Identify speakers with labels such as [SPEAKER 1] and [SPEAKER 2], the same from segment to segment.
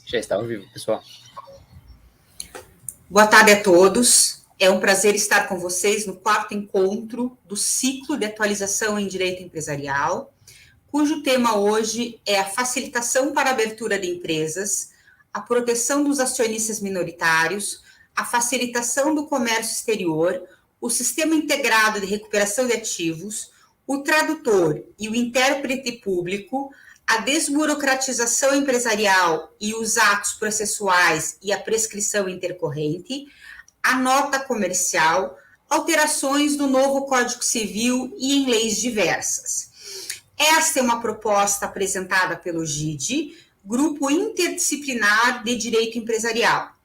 [SPEAKER 1] Já está ao vivo, pessoal.
[SPEAKER 2] Boa tarde a todos. É um prazer estar com vocês no quarto encontro do ciclo de atualização em direito empresarial, cujo tema hoje é a facilitação para a abertura de empresas, a proteção dos acionistas minoritários, a facilitação do comércio exterior, o sistema integrado de recuperação de ativos, o tradutor e o intérprete público, a desburocratização empresarial e os atos processuais e a prescrição intercorrente, a nota comercial, alterações no novo Código Civil e em leis diversas. Esta é uma proposta apresentada pelo GIDE, Grupo Interdisciplinar de Direito Empresarial.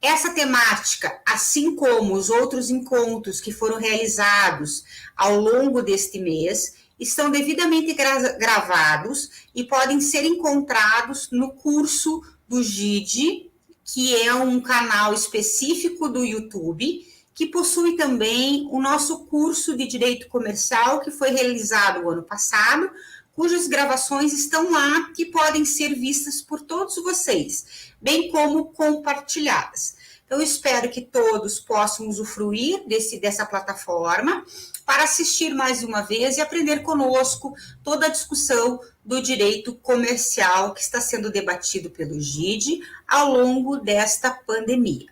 [SPEAKER 2] Essa temática, assim como os outros encontros que foram realizados ao longo deste mês, estão devidamente gravados e podem ser encontrados no curso do GIDE, que é um canal específico do YouTube, que possui também o nosso curso de Direito Comercial, que foi realizado o ano passado, cujas gravações estão lá, que podem ser vistas por todos vocês, bem como compartilhadas. Então, eu espero que todos possam usufruir dessa plataforma para assistir mais uma vez e aprender conosco toda a discussão do direito comercial que está sendo debatido pelo GIDE ao longo desta pandemia.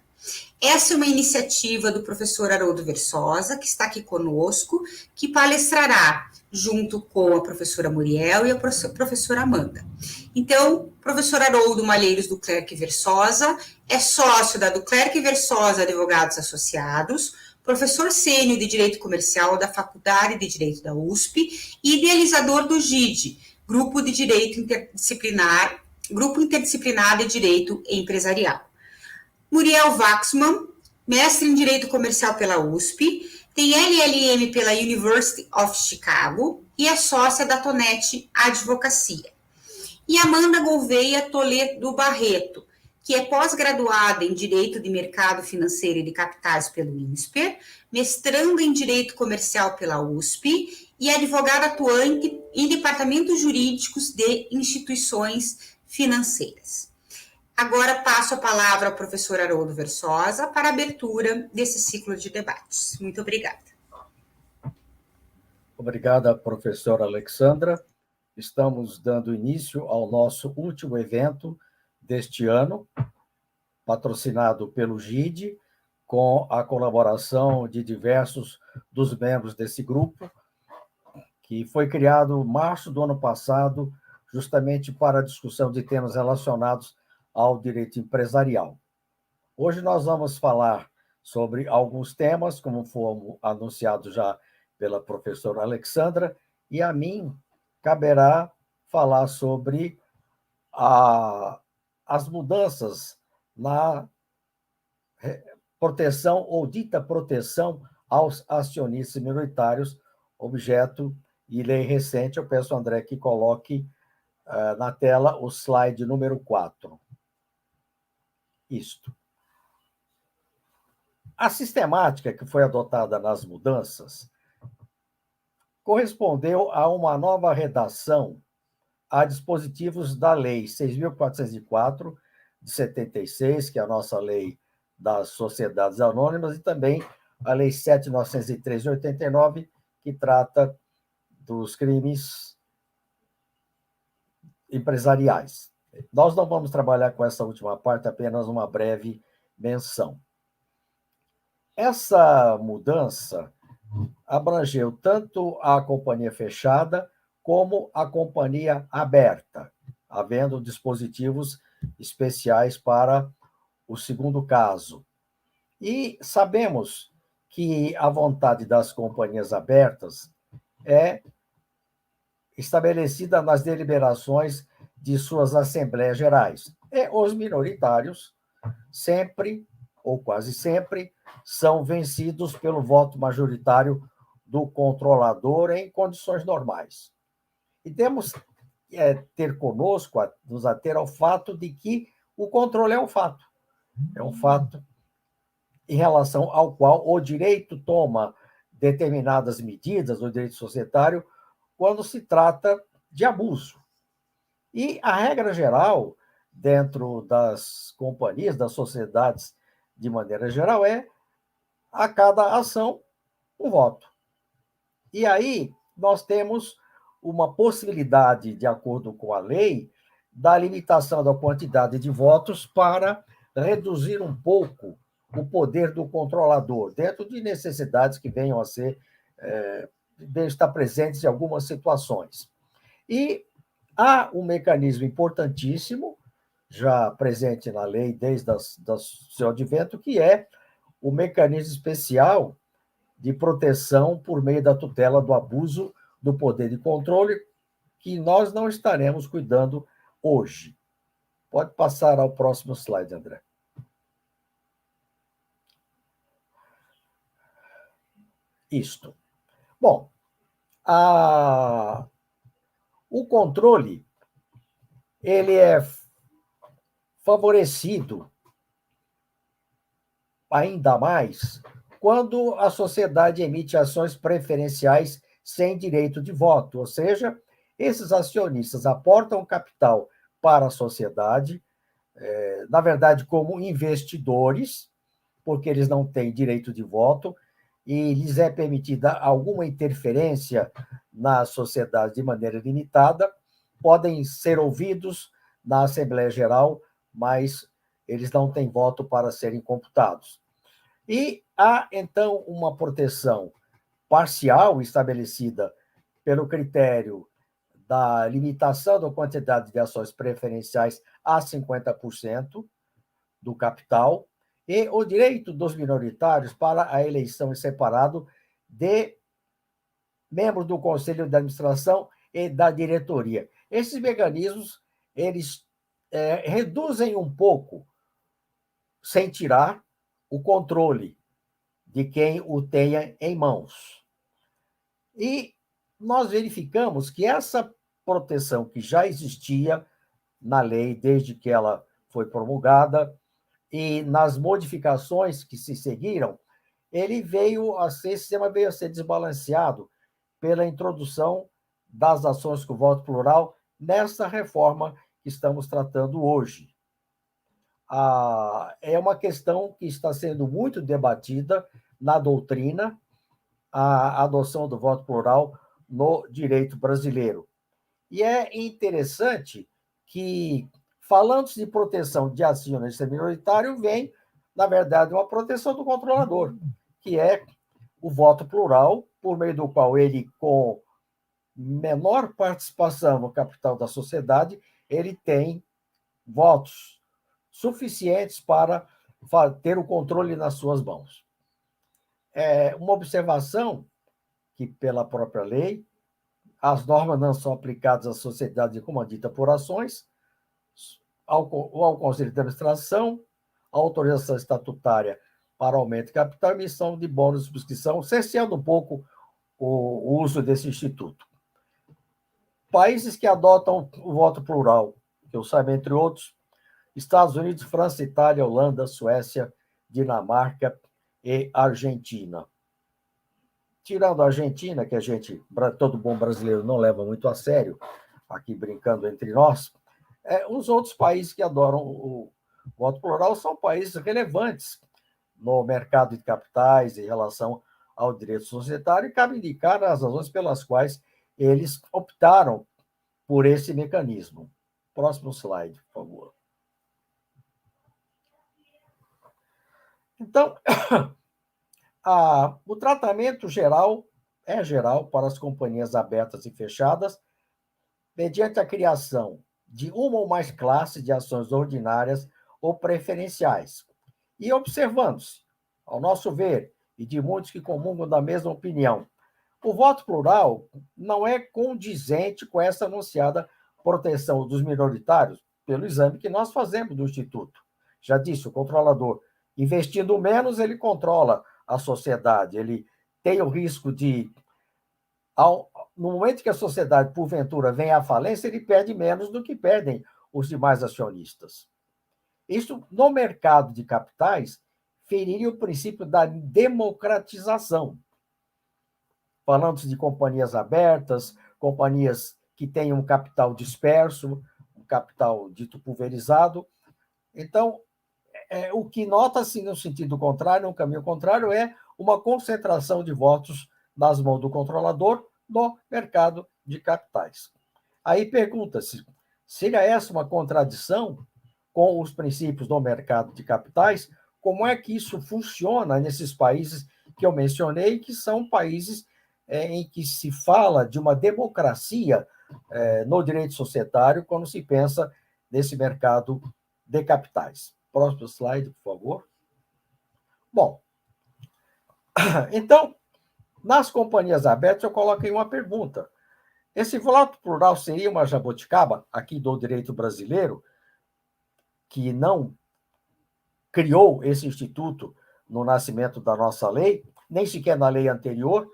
[SPEAKER 2] Essa é uma iniciativa do professor Haroldo Versosa, que está aqui conosco, que palestrará junto com a professora Muriel e a professora Amanda. Então, professor Haroldo Malheiros do Clerc Versosa é sócio da do Clerc Versosa Advogados Associados, professor sênior de Direito Comercial da Faculdade de Direito da USP e idealizador do GIDE, Grupo Interdisciplinar de Direito Empresarial. Muriel Waxman, mestre em Direito Comercial pela USP, tem LLM pela University of Chicago e é sócia da Tonete Advocacia. E Amanda Gouveia Toledo Barreto, que é pós-graduada em Direito de Mercado Financeiro e de Capitais pelo INSPER, mestrando em Direito Comercial pela USP e advogada atuante em departamentos jurídicos de instituições financeiras. Agora passo a palavra ao professor Haroldo Versosa para a abertura desse ciclo de debates. Muito obrigada.
[SPEAKER 3] Obrigada, professora Alexandra. Estamos dando início ao nosso último evento deste ano, patrocinado pelo GIDE, com a colaboração de diversos dos membros desse grupo, que foi criado em março do ano passado, justamente para a discussão de temas relacionados ao direito empresarial. Hoje nós vamos falar sobre alguns temas, como foi anunciado já pela professora Alexandra, e a mim caberá falar sobre as mudanças na proteção ou dita proteção aos acionistas minoritários, objeto e lei recente. Eu peço ao André que coloque na tela o slide número 4. Isto. A sistemática que foi adotada nas mudanças correspondeu a uma nova redação a dispositivos da Lei 6.404, de 76, que é a nossa lei das sociedades anônimas, e também a Lei 7.903, de 89, que trata dos crimes empresariais. Nós não vamos trabalhar com essa última parte, apenas uma breve menção. Essa mudança abrangeu tanto a companhia fechada como a companhia aberta, havendo dispositivos especiais para o segundo caso. E sabemos que a vontade das companhias abertas é estabelecida nas deliberações de suas assembleias gerais. E os minoritários sempre, ou quase sempre, são vencidos pelo voto majoritário do controlador em condições normais. E temos ter conosco, nos ater ao fato de que o controle é um fato. É um fato em relação ao qual o direito toma determinadas medidas, o direito societário, quando se trata de abuso. E a regra geral dentro das companhias, das sociedades de maneira geral, é a cada ação um voto. E aí nós temos uma possibilidade, de acordo com a lei, da limitação da quantidade de votos para reduzir um pouco o poder do controlador, dentro de necessidades que venham a ser, devem estar presentes em algumas situações. E há um mecanismo importantíssimo, já presente na lei desde o seu advento, que é o mecanismo especial de proteção por meio da tutela do abuso do poder de controle, que nós não estaremos cuidando hoje. Pode passar ao próximo slide, André. Isto. Bom, o controle ele é favorecido ainda mais quando a sociedade emite ações preferenciais sem direito de voto, ou seja, esses acionistas aportam capital para a sociedade, na verdade, como investidores, porque eles não têm direito de voto, e lhes é permitida alguma interferência na sociedade de maneira limitada, podem ser ouvidos na Assembleia Geral, mas eles não têm voto para serem computados. E há, então, uma proteção parcial estabelecida pelo critério da limitação da quantidade de ações preferenciais a 50% do capital, e o direito dos minoritários para a eleição em separado de membros do Conselho de Administração e da diretoria. Esses mecanismos, eles reduzem um pouco, sem tirar o controle de quem o tenha em mãos. E nós verificamos que essa proteção que já existia na lei desde que ela foi promulgada e nas modificações que se seguiram, esse sistema veio a ser desbalanceado pela introdução das ações com voto plural nessa reforma que estamos tratando hoje. É uma questão que está sendo muito debatida na doutrina, a adoção do voto plural no direito brasileiro. E é interessante que, falando de proteção de acionista minoritário, vem, na verdade, uma proteção do controlador, que é o voto plural, por meio do qual ele, com menor participação no capital da sociedade, ele tem votos suficientes para ter o controle nas suas mãos. Uma observação que, pela própria lei, as normas não são aplicadas à sociedade comandita por ações, ao Conselho de Administração, a autorização estatutária para aumento de capital e emissão de bônus de subscrição, cerceando um pouco o uso desse instituto. Países que adotam o voto plural, que eu saiba, entre outros, Estados Unidos, França, Itália, Holanda, Suécia, Dinamarca e Argentina. Tirando a Argentina, que todo bom brasileiro não leva muito a sério, aqui brincando entre nós, os outros países que adoram o voto plural são países relevantes no mercado de capitais em relação ao direito societário, e cabe indicar as razões pelas quais eles optaram por esse mecanismo. Próximo slide, por favor. Então, o tratamento geral é geral para as companhias abertas e fechadas, mediante a criação de uma ou mais classes de ações ordinárias ou preferenciais. E observando-se, ao nosso ver, e de muitos que comungam da mesma opinião, o voto plural não é condizente com essa anunciada proteção dos minoritários pelo exame que nós fazemos do Instituto. Já disse, o controlador, investindo menos, ele controla a sociedade, ele tem o risco de, no momento que a sociedade, porventura, vem à falência, ele perde menos do que perdem os demais acionistas. Isso, no mercado de capitais, feriria o princípio da democratização. Falando de companhias abertas, companhias que têm um capital disperso, capital dito pulverizado. Então, o que nota-se no sentido contrário, no caminho contrário, é uma concentração de votos nas mãos do controlador no mercado de capitais. Aí pergunta-se, seria essa uma contradição com os princípios do mercado de capitais? Como é que isso funciona nesses países que eu mencionei, que são países em que se fala de uma democracia no direito societário quando se pensa nesse mercado de capitais? Próximo slide, por favor. Bom, então, nas companhias abertas, eu coloquei uma pergunta. Esse voto plural seria uma jabuticaba, aqui do direito brasileiro, que não criou esse instituto no nascimento da nossa lei, nem sequer na lei anterior,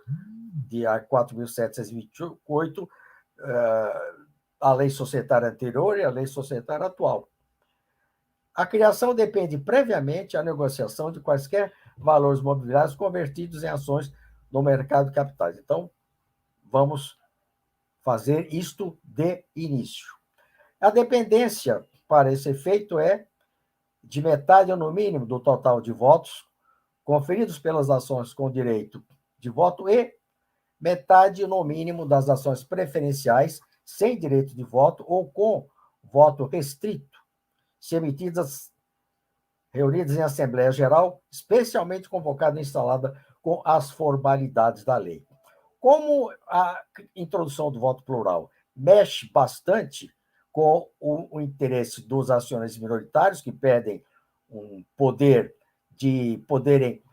[SPEAKER 3] de 4.728, a lei societária anterior e a lei societária atual. A criação depende previamente da negociação de quaisquer valores mobiliários convertidos em ações no mercado de capitais. Então, vamos fazer isto de início. A dependência para esse efeito é de metade, no mínimo, do total de votos conferidos pelas ações com direito de voto e metade, no mínimo, das ações preferenciais sem direito de voto ou com voto restrito, se emitidas, reunidas em Assembleia Geral, especialmente convocada e instalada com as formalidades da lei. Como a introdução do voto plural mexe bastante com o interesse dos acionistas minoritários, que pedem um poder de poderem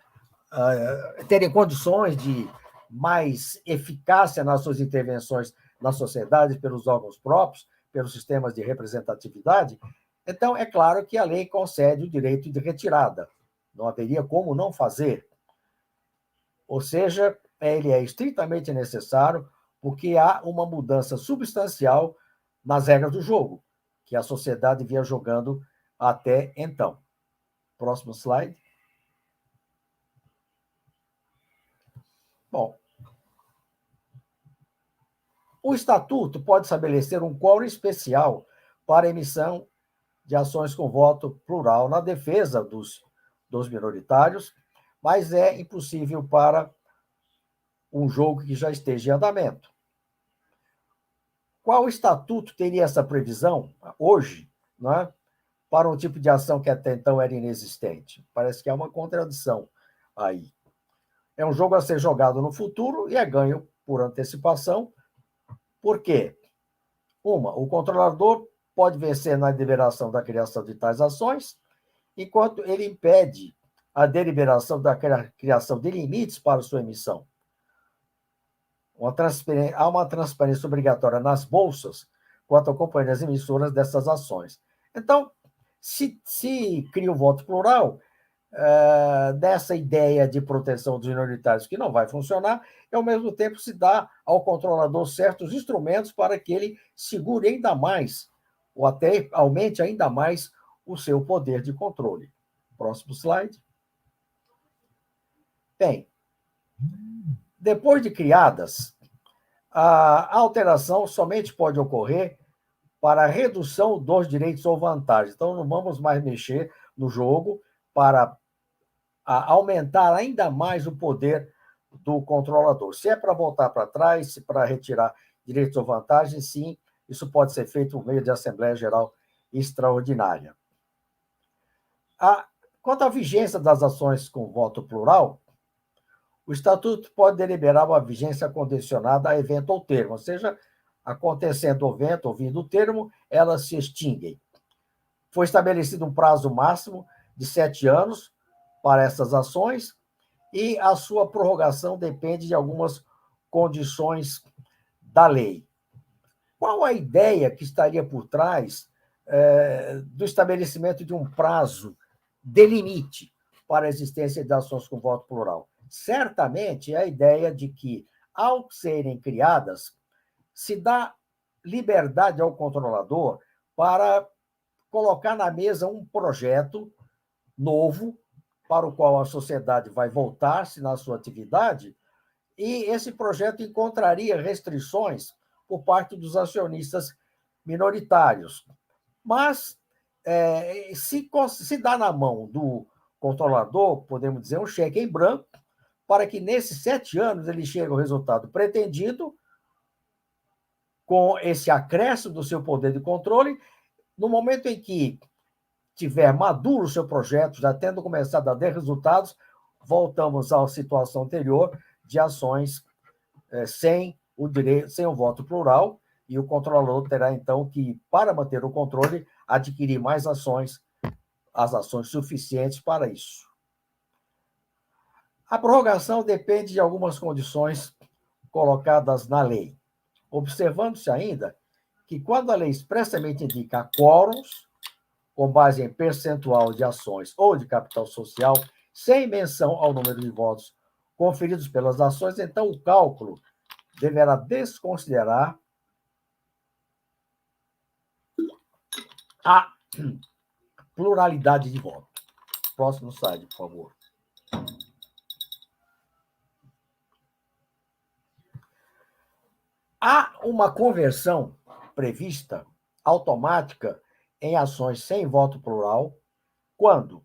[SPEAKER 3] terem condições de mais eficácia nas suas intervenções na sociedade pelos órgãos próprios, pelos sistemas de representatividade, então é claro que a lei concede o direito de retirada. Não haveria como não fazer. Ou seja, ele é estritamente necessário porque há uma mudança substancial nas regras do jogo, que a sociedade vinha jogando até então. Próximo slide. Bom, o Estatuto pode estabelecer um quórum especial para a emissão de ações com voto plural na defesa dos minoritários, mas é impossível para um jogo que já esteja em andamento. Qual estatuto teria essa previsão hoje, não é? Para um tipo de ação que até então era inexistente? Parece que há uma contradição aí. É um jogo a ser jogado no futuro e é ganho por antecipação. Por quê? O controlador pode vencer na deliberação da criação de tais ações, enquanto ele impede a deliberação da criação de limites para sua emissão. Há uma transparência obrigatória nas bolsas quanto a companhias emissoras dessas ações. Então, se cria o voto plural, dessa ideia de proteção dos minoritários que não vai funcionar, e, ao mesmo tempo, se dá ao controlador certos instrumentos para que ele segure ainda mais, ou até aumente ainda mais, o seu poder de controle. Próximo slide. Bem, depois de criadas, a alteração somente pode ocorrer para a redução dos direitos ou vantagens. Então, não vamos mais mexer no jogo para aumentar ainda mais o poder do controlador. Se é para voltar para trás, se para retirar direitos ou vantagens, sim, isso pode ser feito por meio de Assembleia Geral Extraordinária. Quanto à vigência das ações com voto plural, o Estatuto pode deliberar uma vigência condicionada a evento ou termo, ou seja, acontecendo o evento ou vindo o termo, elas se extinguem. Foi estabelecido um prazo máximo de 7 anos para essas ações e a sua prorrogação depende de algumas condições da lei. Qual a ideia que estaria por trás do estabelecimento de um prazo de limite para a existência de ações com voto plural? Certamente é a ideia de que, ao serem criadas, se dá liberdade ao controlador para colocar na mesa um projeto novo para o qual a sociedade vai voltar-se na sua atividade, e esse projeto encontraria restrições por parte dos acionistas minoritários. Mas, se dá na mão do controlador, podemos dizer, um cheque em branco, para que nesses 7 anos ele chegue ao resultado pretendido, com esse acréscimo do seu poder de controle, no momento em que tiver maduro o seu projeto, já tendo começado a dar resultados, voltamos à situação anterior de ações sem o voto plural, e o controlador terá, então, que, para manter o controle, adquirir mais ações, as ações suficientes para isso. A prorrogação depende de algumas condições colocadas na lei, observando-se ainda que, quando a lei expressamente indica quórums, com base em percentual de ações ou de capital social, sem menção ao número de votos conferidos pelas ações, então o cálculo deverá desconsiderar a pluralidade de votos. Próximo slide, por favor. Há uma conversão prevista automática em ações sem voto plural quando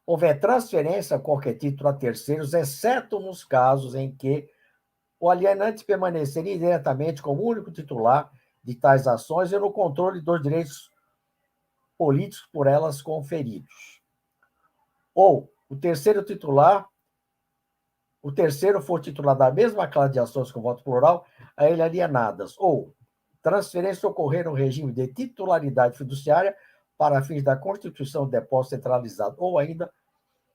[SPEAKER 3] houver transferência a qualquer título a terceiros, exceto nos casos em que o alienante permaneceria diretamente como único titular de tais ações e no controle dos direitos políticos por elas conferidos. Ou o terceiro for titular da mesma classe de ações com voto plural a ele alienadas. Ou transferência ocorrer no regime de titularidade fiduciária para fins da constituição de depósito centralizado. Ou ainda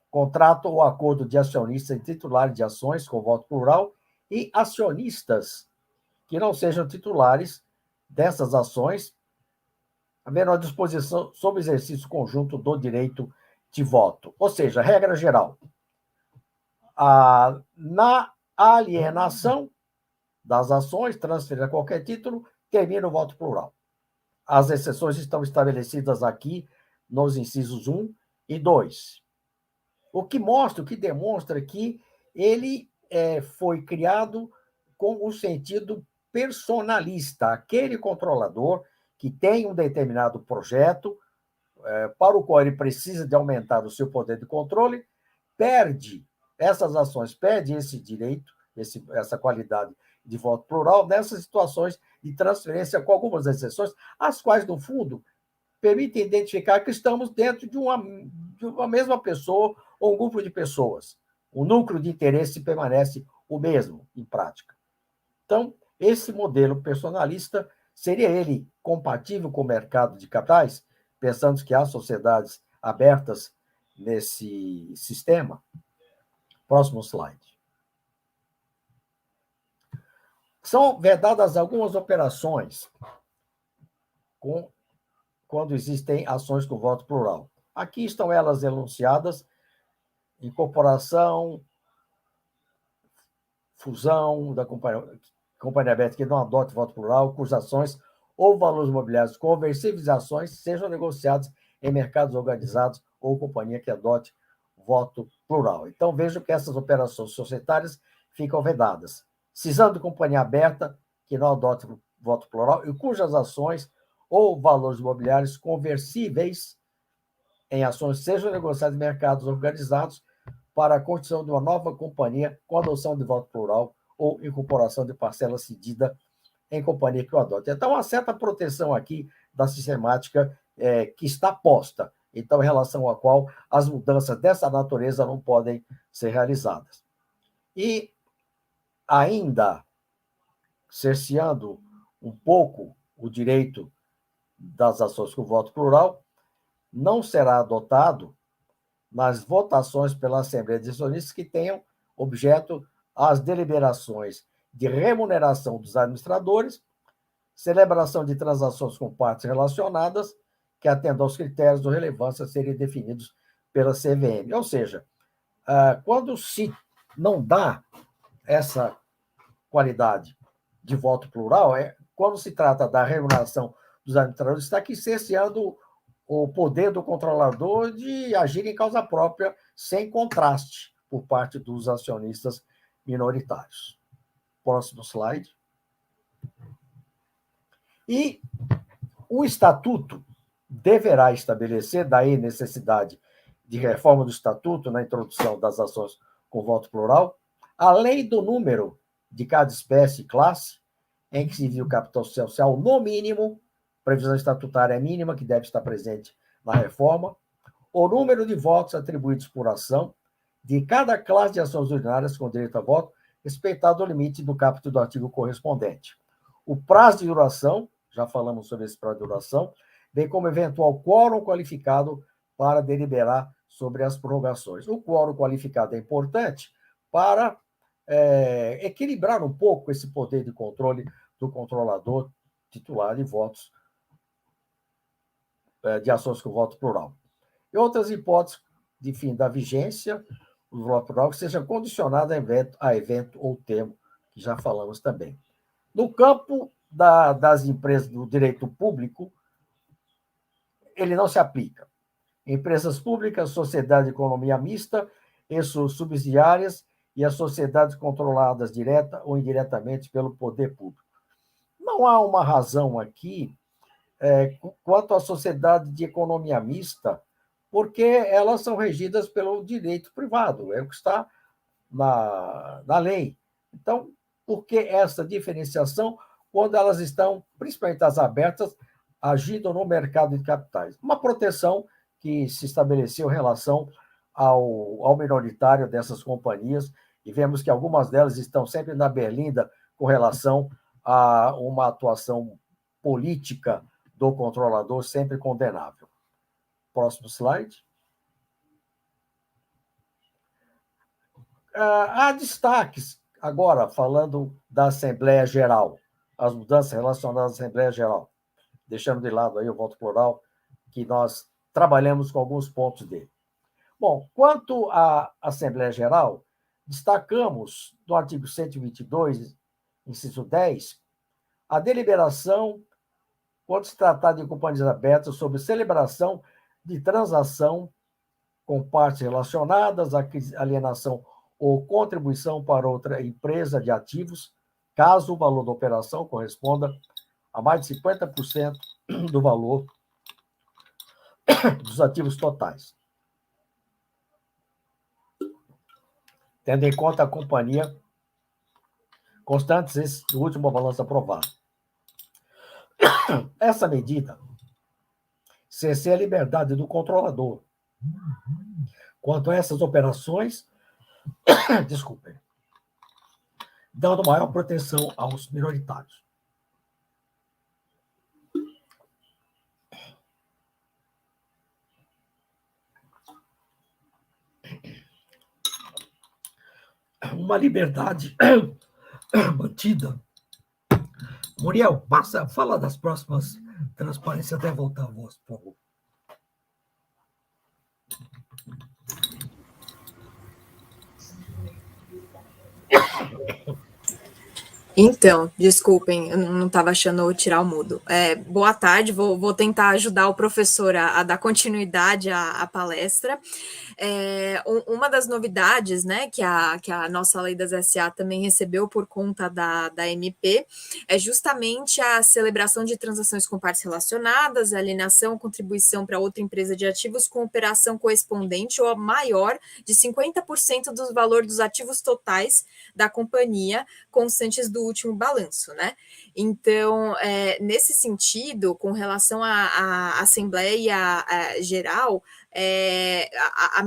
[SPEAKER 3] contrato ou acordo de acionistas e titulares de ações com voto plural e acionistas que não sejam titulares dessas ações, havendo a disposição sob exercício conjunto do direito de voto. Ou seja, regra geral, na alienação das ações transferidas a qualquer título, termina o voto plural. As exceções estão estabelecidas aqui nos incisos 1 e 2. O que demonstra que ele foi criado com o sentido personalista. Aquele controlador que tem um determinado projeto, para o qual ele precisa de aumentar o seu poder de controle, perde essas ações, perde esse direito, essa qualidade de voto plural nessas situações de transferência, com algumas exceções, as quais, no fundo, permitem identificar que estamos dentro de uma mesma pessoa ou um grupo de pessoas. O núcleo de interesse permanece o mesmo, em prática. Então, esse modelo personalista, seria ele compatível com o mercado de capitais? Pensando que há sociedades abertas nesse sistema? Próximo slide. São vedadas algumas operações quando existem ações com voto plural. Aqui estão elas enunciadas: incorporação, fusão da companhia aberta que não adote voto plural, cujas ações ou valores imobiliários conversíveis e ações sejam negociados em mercados organizados ou companhia que adote voto plural. Então, vejo que essas operações societárias ficam vedadas. Cisão de companhia aberta que não adote voto plural e cujas ações ou valores imobiliários conversíveis em ações sejam negociados em mercados organizados para a constituição de uma nova companhia com adoção de voto plural ou incorporação de parcela cedida em companhia que o adote. Então, há uma certa proteção aqui da sistemática que está posta, então, em relação à qual as mudanças dessa natureza não podem ser realizadas. E, ainda cerceando um pouco o direito das ações com voto plural, não será adotado nas votações pela Assembleia de Acionistas que tenham objeto as deliberações de remuneração dos administradores, celebração de transações com partes relacionadas que atendam aos critérios de relevância a serem definidos pela CVM. Ou seja, quando se não dá essa qualidade de voto plural, quando se trata da remuneração dos administradores, está aqui cerceando o poder do controlador de agir em causa própria, sem contraste por parte dos acionistas minoritários. Próximo slide. E o Estatuto deverá estabelecer, daí necessidade de reforma do Estatuto na introdução das ações com voto plural, além do número de cada espécie e classe em que se viu capital social, no mínimo, previsão estatutária mínima que deve estar presente na reforma, o número de votos atribuídos por ação de cada classe de ações ordinárias com direito a voto, respeitado o limite do caput do artigo correspondente. O prazo de duração, já falamos sobre esse prazo de duração, bem como eventual quórum qualificado para deliberar sobre as prorrogações. O quórum qualificado é importante para equilibrar um pouco esse poder de controle do controlador titular de votos, de ações com voto plural. E outras hipóteses de fim da vigência do voto plural que seja condicionado a evento ou termo, que já falamos também. No campo das empresas do direito público, ele não se aplica. Empresas públicas, sociedade de economia mista e suas subsidiárias e as sociedades controladas direta ou indiretamente pelo poder público. Não há uma razão aqui quanto à sociedade de economia mista, porque elas são regidas pelo direito privado, é o que está na lei. Então, por que essa diferenciação quando elas estão, principalmente as abertas, agindo no mercado de capitais? Uma proteção que se estabeleceu em relação ao minoritário dessas companhias, e vemos que algumas delas estão sempre na berlinda com relação a uma atuação política do controlador sempre condenável. Próximo slide. Há destaques, agora, falando da Assembleia Geral, as mudanças relacionadas à Assembleia Geral, deixando de lado aí o voto plural, que nós trabalhamos com alguns pontos dele. Bom, quanto à Assembleia Geral, destacamos no artigo 122, inciso 10, a deliberação, quando se tratar de companhias abertas, sobre celebração de transação com partes relacionadas, alienação ou contribuição para outra empresa de ativos, caso o valor da operação corresponda a mais de 50% do valor dos ativos totais. Tendo em conta a companhia constantes do último balanço aprovado. Essa medida cerceia a liberdade do controlador quanto a essas operações, desculpem, dando maior proteção aos minoritários. Uma liberdade mantida. Muriel, fala das próximas transparências até voltar a voz, por favor.
[SPEAKER 1] Então, desculpem, eu não estava achando tirar o mudo. Boa tarde, vou tentar ajudar o professor a dar continuidade à palestra. Uma das novidades, né, que a nossa lei das SA também recebeu por conta da MP é justamente a celebração de transações com partes relacionadas, alienação, contribuição para outra empresa de ativos com operação correspondente ou maior de 50% do valor dos ativos totais da companhia constantes do último balanço, né? Então, nesse sentido, com relação à Assembleia Geral,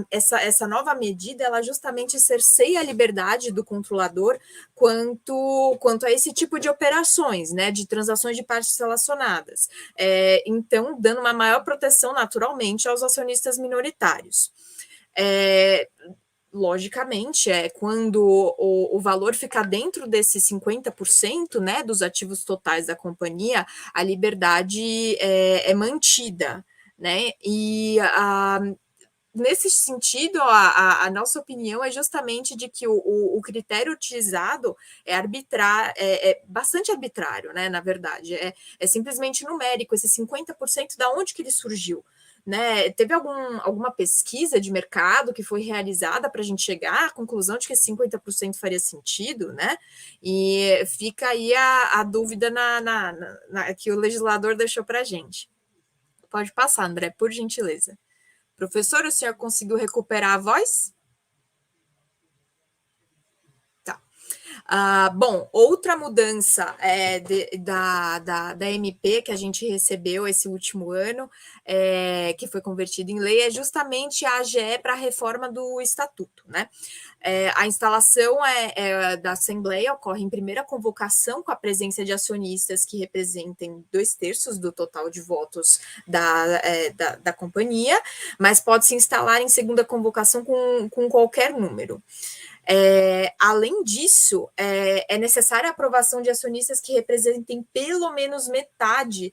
[SPEAKER 1] essa nova medida, ela justamente cerceia a liberdade do controlador quanto a esse tipo de operações, né, de transações de partes relacionadas. Então, dando uma maior proteção, naturalmente, aos acionistas minoritários. Logicamente, quando o valor fica dentro desses 50%, né, dos ativos totais da companhia, a liberdade é mantida, né? E nesse sentido, a nossa opinião é justamente de que o critério utilizado é bastante arbitrário, né? Na verdade, é simplesmente numérico, esse 50% da onde que ele surgiu? né? Teve alguma pesquisa de mercado que foi realizada para a gente chegar à conclusão de que 50% faria sentido, né? E fica aí a dúvida que o legislador deixou para a gente. Pode passar, André, por gentileza. Professor, o senhor conseguiu recuperar a voz? Bom, outra mudança da MP que a gente recebeu esse último ano, que foi convertida em lei, é justamente a AGE para a reforma do Estatuto, né? A instalação da Assembleia ocorre em primeira convocação com a presença de acionistas que representem 2/3 do total de votos da companhia, mas pode se instalar em segunda convocação com qualquer número. Além disso, é necessária a aprovação de acionistas que representem pelo menos metade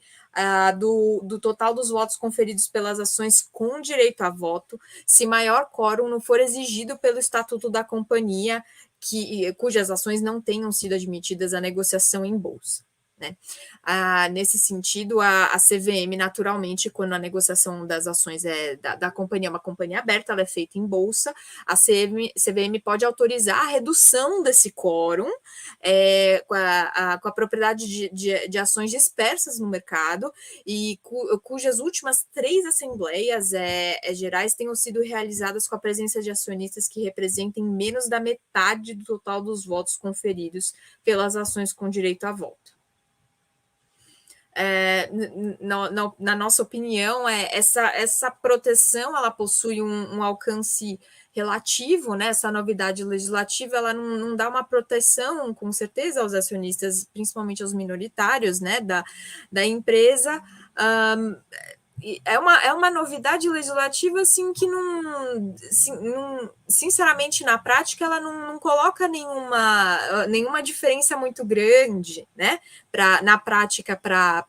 [SPEAKER 1] do total dos votos conferidos pelas ações com direito a voto, se maior quórum não for exigido pelo Estatuto da Companhia, cujas ações não tenham sido admitidas à negociação em bolsa. Né? Nesse sentido, a CVM, naturalmente, quando a negociação das ações da companhia é uma companhia aberta, ela é feita em bolsa, a CVM pode autorizar a redução desse quórum com a propriedade de ações dispersas no mercado e cujas últimas 3 assembleias gerais tenham sido realizadas com a presença de acionistas que representem menos da metade do total dos votos conferidos pelas ações com direito a voto. Na nossa opinião, essa proteção ela possui um alcance relativo, né? Essa novidade legislativa ela não dá uma proteção, com certeza, aos acionistas, principalmente aos minoritários, né, da empresa. É uma novidade legislativa assim que sinceramente na prática ela não coloca nenhuma diferença muito grande, né, na prática para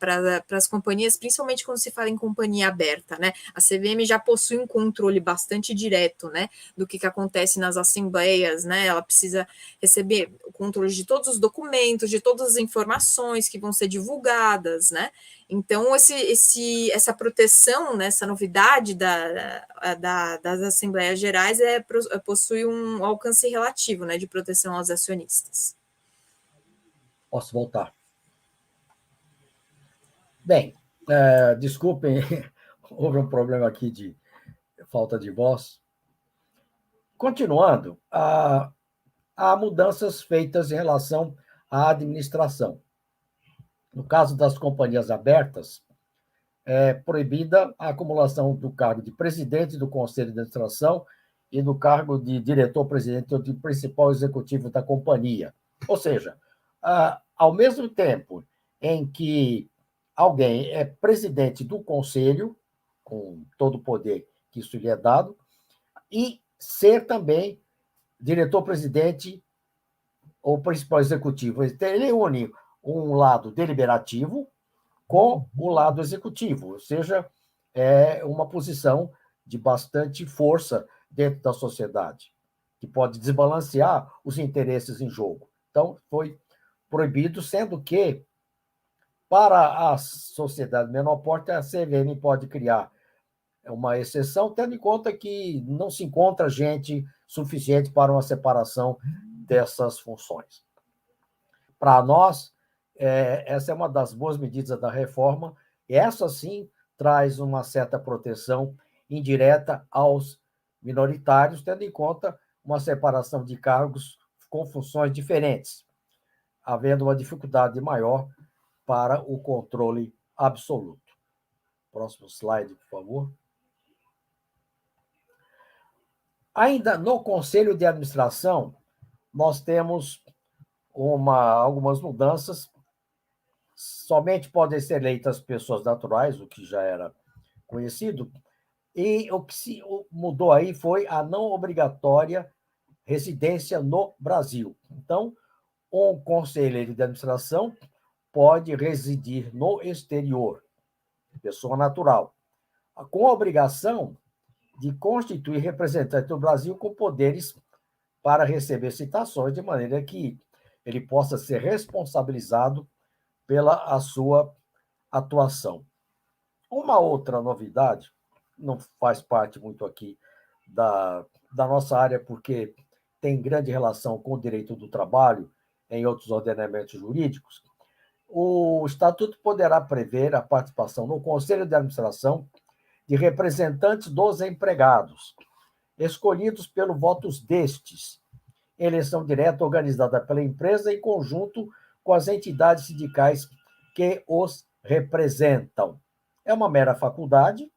[SPEAKER 1] as companhias, principalmente quando se fala em companhia aberta, né? A CVM já possui um controle bastante direto, né, do que acontece nas assembleias, né? Ela precisa receber o controle de todos os documentos, de todas as informações que vão ser divulgadas, né? Então, essa proteção, né, essa novidade das Assembleias Gerais possui um alcance relativo, né, de proteção aos acionistas.
[SPEAKER 3] Posso voltar? Bem, desculpem, houve um problema aqui de falta de voz. Continuando, há mudanças feitas em relação à administração. No caso das companhias abertas, é proibida a acumulação do cargo de presidente do Conselho de Administração e do cargo de diretor-presidente ou de principal executivo da companhia. Ou seja, ao mesmo tempo em que alguém é presidente do conselho, com todo o poder que isso lhe é dado, e ser também diretor-presidente ou principal executivo. Ele une um lado deliberativo com o lado executivo, ou seja, é uma posição de bastante força dentro da sociedade, que pode desbalancear os interesses em jogo. Então, foi proibido, sendo que, para a sociedade menor porte, a CVM pode criar uma exceção, tendo em conta que não se encontra gente suficiente para uma separação dessas funções. Para nós, essa é uma das boas medidas da reforma, e essa sim traz uma certa proteção indireta aos minoritários, tendo em conta uma separação de cargos com funções diferentes, havendo uma dificuldade maior para o controle absoluto. Próximo slide, por favor. Ainda no Conselho de Administração, nós temos algumas mudanças. Somente podem ser eleitas pessoas naturais, o que já era conhecido, e o que se mudou aí foi a não obrigatória residência no Brasil. Então, um conselheiro de administração pode residir no exterior, pessoa natural, com a obrigação de constituir representante do Brasil com poderes para receber citações, de maneira que ele possa ser responsabilizado pela a sua atuação. Uma outra novidade não faz parte muito aqui da nossa área, porque tem grande relação com o direito do trabalho em outros ordenamentos jurídicos. O Estatuto poderá prever a participação no Conselho de Administração de representantes dos empregados, escolhidos pelo votos destes, eleição direta organizada pela empresa em conjunto com as entidades sindicais que os representam. É uma mera faculdade,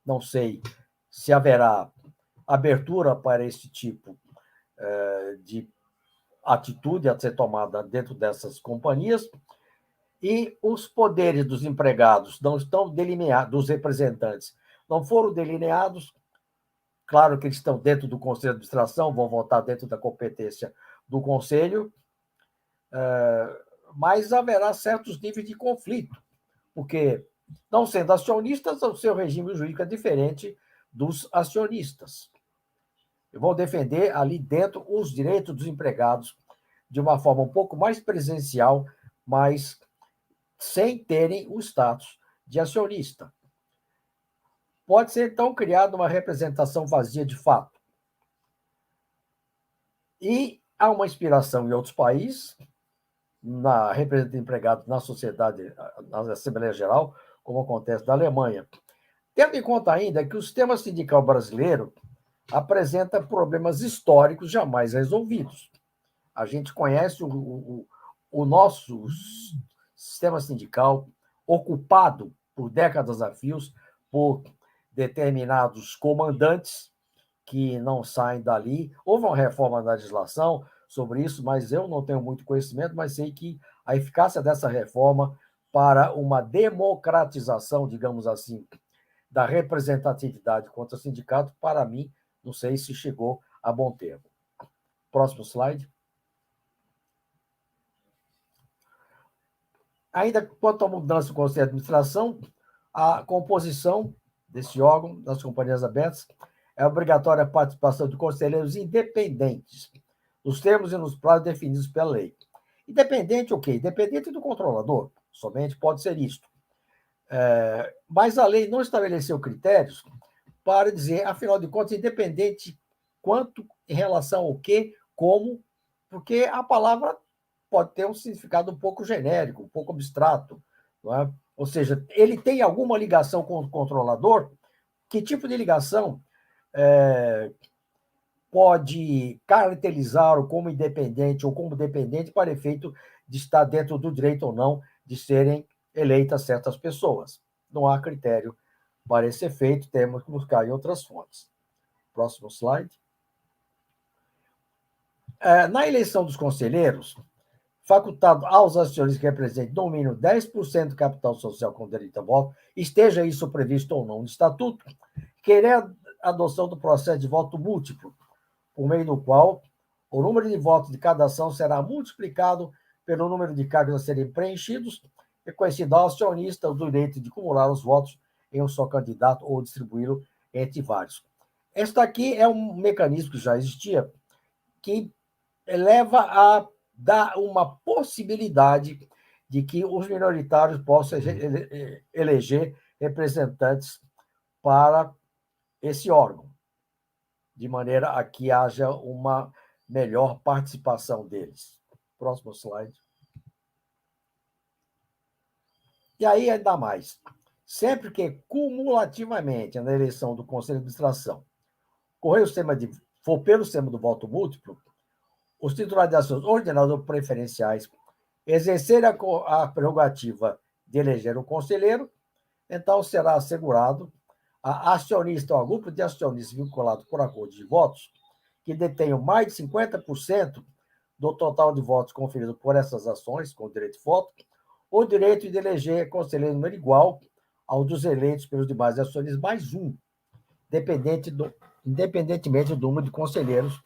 [SPEAKER 3] não sei se haverá abertura para esse tipo de atitude a ser tomada dentro dessas companhias, e os poderes dos empregados não estão delineados, dos representantes não foram delineados. Claro que eles estão dentro do Conselho de Administração, vão votar dentro da competência do Conselho, mas haverá certos níveis de conflito, porque, não sendo acionistas, o seu regime jurídico é diferente dos acionistas. Eu vou defender ali dentro os direitos dos empregados de uma forma um pouco mais presencial, mas sem terem o status de acionista. Pode ser, então, criada uma representação vazia de fato. E há uma inspiração em outros países, na representação de empregados na sociedade, na Assembleia Geral, como acontece na Alemanha. Tendo em conta ainda que o sistema sindical brasileiro apresenta problemas históricos jamais resolvidos. A gente conhece o nosso sistema sindical ocupado por décadas a fios por determinados comandantes que não saem dali. Houve uma reforma da legislação sobre isso, mas eu não tenho muito conhecimento, mas sei que a eficácia dessa reforma para uma democratização, digamos assim, da representatividade contra o sindicato, para mim, não sei se chegou a bom termo. Próximo slide. Ainda quanto à mudança do Conselho de Administração, a composição desse órgão, das companhias abertas, é obrigatória a participação de conselheiros independentes, nos termos e nos prazos definidos pela lei. Independente o quê? Independente do controlador, somente pode ser isto. Mas a lei não estabeleceu critérios para dizer, afinal de contas, independente quanto, em relação ao quê, como, porque a palavra pode ter um significado um pouco genérico, um pouco abstrato, não é? Ou seja, ele tem alguma ligação com o controlador? Que tipo de ligação pode caracterizá-lo como independente ou como dependente para efeito de estar dentro do direito ou não de serem eleitas certas pessoas? Não há critério para esse efeito, temos que buscar em outras fontes. Próximo slide. Na eleição dos conselheiros, facultado aos acionistas que representem no mínimo 10% do capital social com direito a voto, esteja isso previsto ou não no Estatuto, querer a adoção do processo de voto múltiplo, por meio do qual o número de votos de cada ação será multiplicado pelo número de cargos a serem preenchidos, reconhecido ao acionista o direito de acumular os votos em um só candidato ou distribuí-lo entre vários. Esta aqui é um mecanismo que já existia, que leva a dar uma possibilidade de que os minoritários possam eleger representantes para esse órgão, de maneira a que haja uma melhor participação deles. Próximo slide. E aí, ainda mais, sempre que cumulativamente na eleição do Conselho de Administração for pelo sistema do voto múltiplo, os titulares de ações ordenadas ou preferenciais exercerem a prerrogativa de eleger o conselheiro, então será assegurado a acionista ou a grupo de acionistas vinculado por acordo de votos que detenham mais de 50% do total de votos conferidos por essas ações, com direito de voto, o direito de eleger conselheiro número igual ao dos eleitos pelos demais acionistas mais um, independentemente do número de conselheiros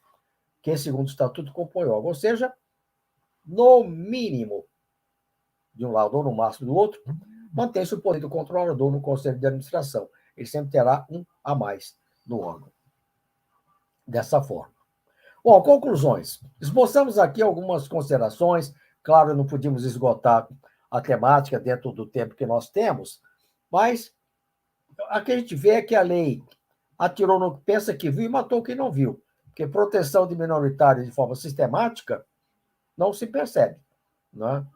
[SPEAKER 3] que, segundo o Estatuto, compõe o órgão. Ou seja, no mínimo de um lado ou no máximo do outro, mantém-se o poder do controlador no Conselho de Administração. Ele sempre terá um a mais no órgão. Dessa forma. Bom, conclusões. Esboçamos aqui algumas considerações. Claro, não podíamos esgotar a temática dentro do tempo que nós temos, mas a que a gente vê é que a lei atirou no que pensa que viu e matou quem não viu. Porque proteção de minoritários de forma sistemática não se percebe. Né?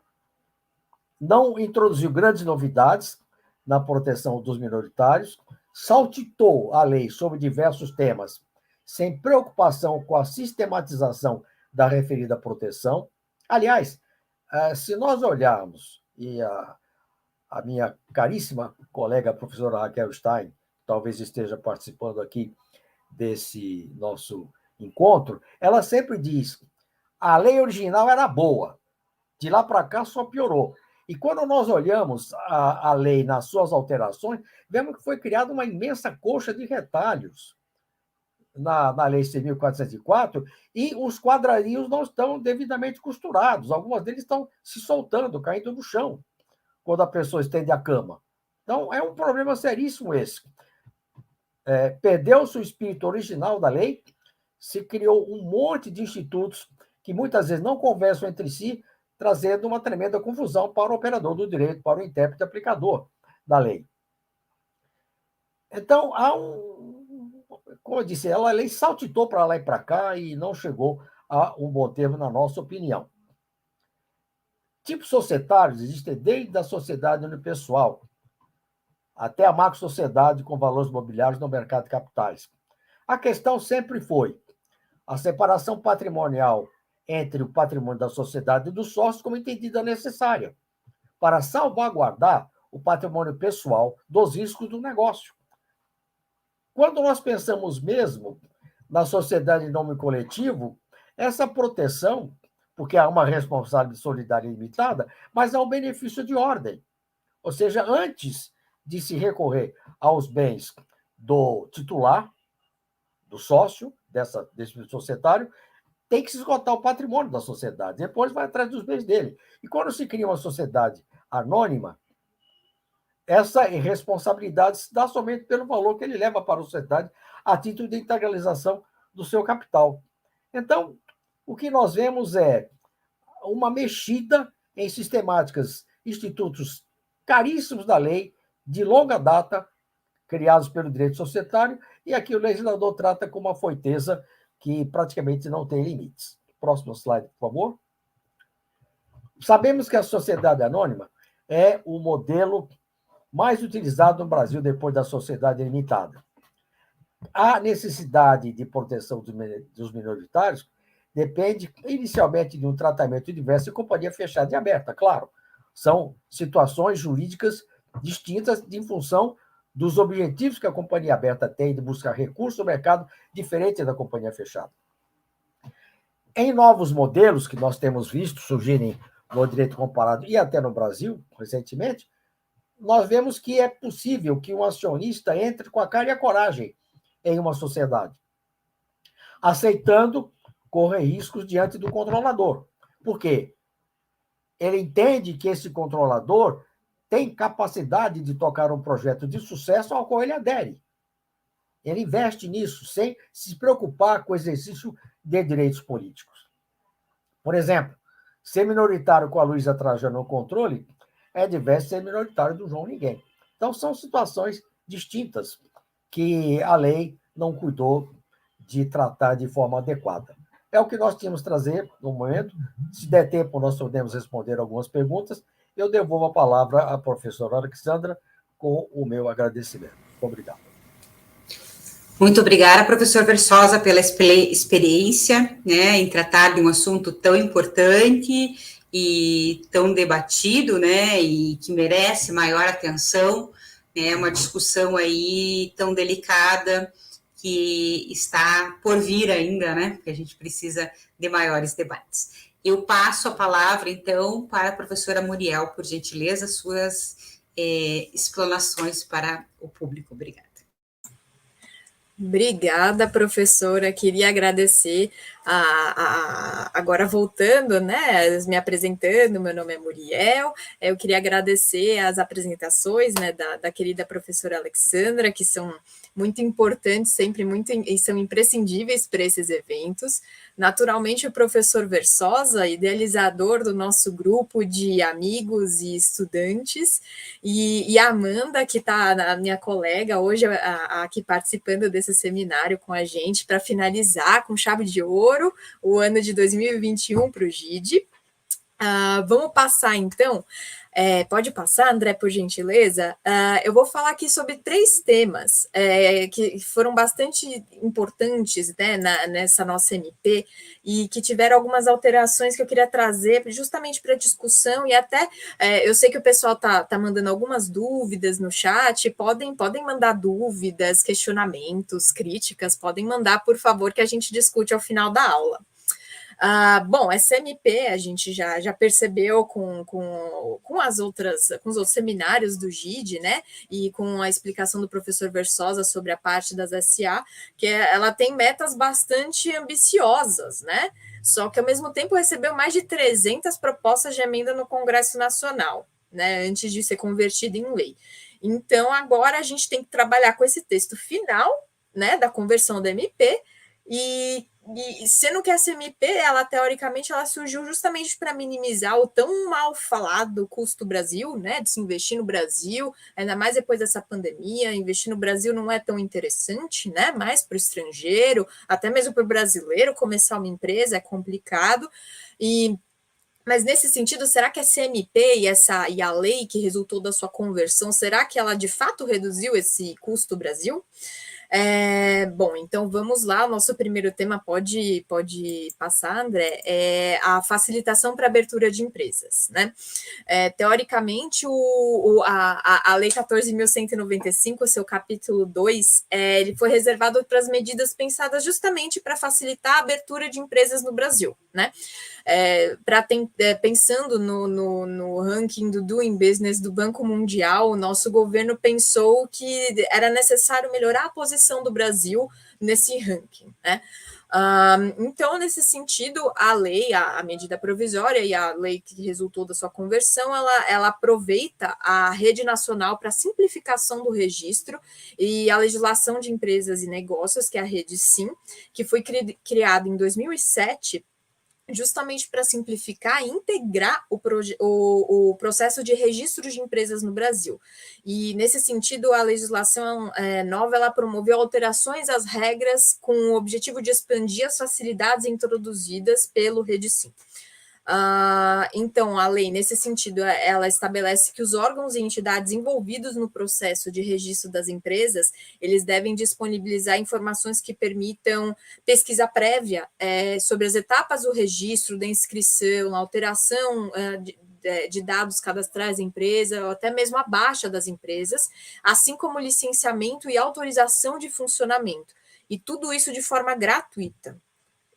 [SPEAKER 3] Não introduziu grandes novidades na proteção dos minoritários, saltitou a lei sobre diversos temas, sem preocupação com a sistematização da referida proteção. Aliás, se nós olharmos, e a minha caríssima colega professora Raquel Stein, talvez esteja participando aqui desse nosso encontro, ela sempre diz: a lei original era boa, de lá para cá só piorou. E quando nós olhamos a lei nas suas alterações, vemos que foi criada uma imensa coxa de retalhos na Lei 6.404, e os quadradinhos não estão devidamente costurados. Algumas deles estão se soltando, caindo no chão, quando a pessoa estende a cama. Então, é um problema seríssimo esse. Perdeu-se o espírito original da lei, se criou um monte de institutos que muitas vezes não conversam entre si, trazendo uma tremenda confusão para o operador do direito, para o intérprete aplicador da lei. Então, como eu disse, a lei saltitou para lá e para cá e não chegou a um bom termo, na nossa opinião. Tipos societários existem desde a sociedade unipessoal até a macro-sociedade com valores mobiliários no mercado de capitais. A questão sempre foi a separação patrimonial entre o patrimônio da sociedade e dos sócios como entendida necessária para salvaguardar o patrimônio pessoal dos riscos do negócio. Quando nós pensamos mesmo na sociedade em nome coletivo, essa proteção, porque há uma responsabilidade solidária limitada, mas há um benefício de ordem. Ou seja, antes de se recorrer aos bens do titular, do sócio, desse societário, tem que se esgotar o patrimônio da sociedade. Depois vai atrás dos bens dele. E quando se cria uma sociedade anônima, essa responsabilidade se dá somente pelo valor que ele leva para a sociedade a título de integralização do seu capital. Então, o que nós vemos é uma mexida em sistemáticas, institutos caríssimos da lei, de longa data, criados pelo direito societário, e aqui o legislador trata com uma foiteza que praticamente não tem limites. Próximo slide, por favor. Sabemos que a sociedade anônima é o modelo mais utilizado no Brasil depois da sociedade limitada. A necessidade de proteção dos minoritários depende inicialmente de um tratamento diverso em companhia fechada e aberta, claro. São situações jurídicas distintas em função dos objetivos que a companhia aberta tem de buscar recursos no mercado diferente da companhia fechada. Em novos modelos que nós temos visto surgirem no direito comparado e até no Brasil, recentemente, nós vemos que é possível que um acionista entre com a cara e a coragem em uma sociedade, aceitando correr riscos diante do controlador. Por quê? Ele entende que esse controlador tem capacidade de tocar um projeto de sucesso ao qual ele adere. Ele investe nisso sem se preocupar com o exercício de direitos políticos. Por exemplo, ser minoritário com a Luísa Trajano no controle é diverso ser minoritário do João Ninguém. Então, são situações distintas que a lei não cuidou de tratar de forma adequada. É o que nós tínhamos a trazer no momento. Se der tempo, nós podemos responder algumas perguntas. Eu devolvo a palavra à professora Alexandra com o meu agradecimento. Muito obrigado.
[SPEAKER 2] Muito obrigada, professor Versosa, pela experiência, né, em tratar de um assunto tão importante e tão debatido, né, e que merece maior atenção, né, uma discussão aí tão delicada que está por vir ainda, né, que a gente precisa de maiores debates. Eu passo a palavra, então, para a professora Muriel, por gentileza, suas explanações para o público. Obrigada.
[SPEAKER 1] Obrigada, professora. Queria agradecer Agora voltando, né, me apresentando, meu nome é Muriel, eu queria agradecer as apresentações, né, da querida professora Alexandra, que são muito importantes, sempre muito e são imprescindíveis para esses eventos. Naturalmente, o professor Versosa, idealizador do nosso grupo de amigos e estudantes, e a Amanda, que está a minha colega hoje, aqui participando desse seminário com a gente, para finalizar com chave de ouro o ano de 2021 para o GID. Vamos passar, então. Pode passar, André, por gentileza? Eu vou falar aqui sobre 3 temas que foram bastante importantes, né, nessa nossa MP e que tiveram algumas alterações que eu queria trazer justamente para discussão e até eu sei que o pessoal tá mandando algumas dúvidas no chat, podem mandar dúvidas, questionamentos, críticas, podem mandar, por favor, que a gente discute ao final da aula. Bom, essa MP a gente já percebeu com os outros seminários do GID, né? E com a explicação do professor Versosa sobre a parte das SA, que ela tem metas bastante ambiciosas, né? Só que, ao mesmo tempo, recebeu mais de 300 propostas de emenda no Congresso Nacional, né? Antes de ser convertida em lei. Então, agora a gente tem que trabalhar com esse texto final, né? Da conversão da MP e sendo que essa MP, ela teoricamente, ela surgiu justamente para minimizar o tão mal falado custo Brasil, né, de se investir no Brasil, ainda mais depois dessa pandemia, investir no Brasil não é tão interessante, né, mais para o estrangeiro, até mesmo para o brasileiro, começar uma empresa é complicado, mas nesse sentido, será que a CMP e a lei que resultou da sua conversão, será que ela de fato reduziu esse custo Brasil? Bom, então vamos lá, o nosso primeiro tema pode passar, André, é a facilitação para abertura de empresas, né? Teoricamente, a Lei 14.195, seu capítulo 2, ele foi reservado para as medidas pensadas justamente para facilitar a abertura de empresas no Brasil, né? Pensando no ranking do Doing Business do Banco Mundial, o nosso governo pensou que era necessário melhorar a posição do Brasil nesse ranking, né? Então, nesse sentido, a lei, a medida provisória e a lei que resultou da sua conversão, ela aproveita a rede nacional para simplificação do registro e a legislação de empresas e negócios, que é a rede SIM, que foi criada em 2007, justamente para simplificar e integrar o processo de registro de empresas no Brasil. E, nesse sentido, a legislação nova, ela promoveu alterações às regras com o objetivo de expandir as facilidades introduzidas pelo REDSIM. Então, a lei, nesse sentido, ela estabelece que os órgãos e entidades envolvidos no processo de registro das empresas, eles devem disponibilizar informações que permitam pesquisa prévia sobre as etapas do registro, da inscrição, alteração de dados cadastrais da empresa, ou até mesmo a baixa das empresas, assim como licenciamento e autorização de funcionamento. E tudo isso de forma gratuita.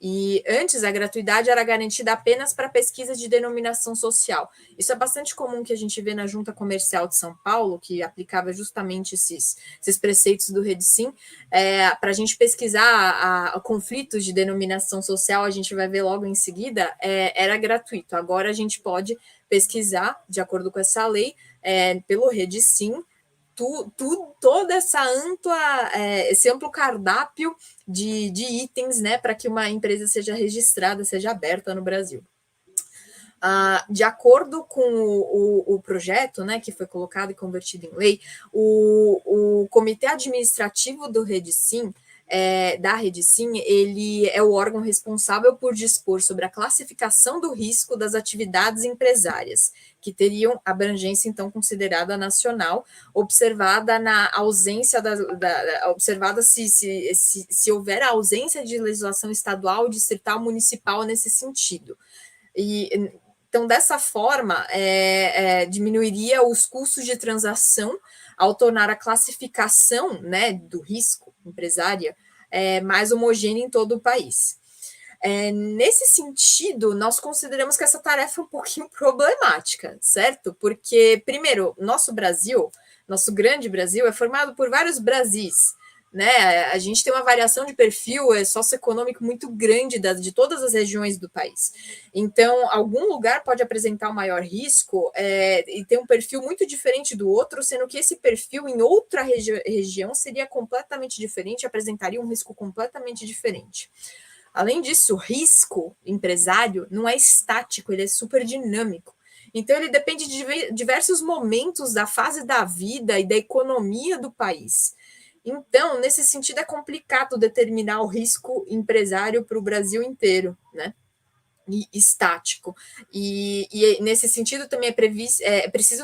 [SPEAKER 1] E antes a gratuidade era garantida apenas para pesquisa de denominação social. Isso é bastante comum que a gente vê na Junta Comercial de São Paulo, que aplicava justamente esses preceitos do REDSIM. Para a gente pesquisar conflitos de denominação social, a gente vai ver logo em seguida, era gratuito. Agora a gente pode pesquisar, de acordo com essa lei, pelo REDSIM, toda esse amplo cardápio de itens, né, para que uma empresa seja registrada, seja aberta no Brasil. De acordo com o projeto, né, que foi colocado e convertido em lei, o Comitê Administrativo do REDSIM, da REDSIM, ele é o órgão responsável por dispor sobre a classificação do risco das atividades empresárias, que teriam abrangência, então, considerada nacional, observada na ausência observada se houver a ausência de legislação estadual, distrital, municipal nesse sentido. Então, dessa forma, diminuiria os custos de transação ao tornar a classificação, né, do risco empresária mais homogênea em todo o país. Nesse sentido, nós consideramos que essa tarefa é um pouquinho problemática, certo? Porque, primeiro, nosso Brasil, nosso grande Brasil, é formado por vários Brasis, né? A gente tem uma variação de perfil socioeconômico muito grande de todas as regiões do país. Então, algum lugar pode apresentar um maior risco e ter um perfil muito diferente do outro, sendo que esse perfil em outra região seria completamente diferente, apresentaria um risco completamente diferente. Além disso, o risco empresário não é estático, ele é super dinâmico. Então, ele depende de diversos momentos da fase da vida e da economia do país. Então, nesse sentido, é complicado determinar o risco empresário para o Brasil inteiro, né? E estático. E nesse sentido também é preciso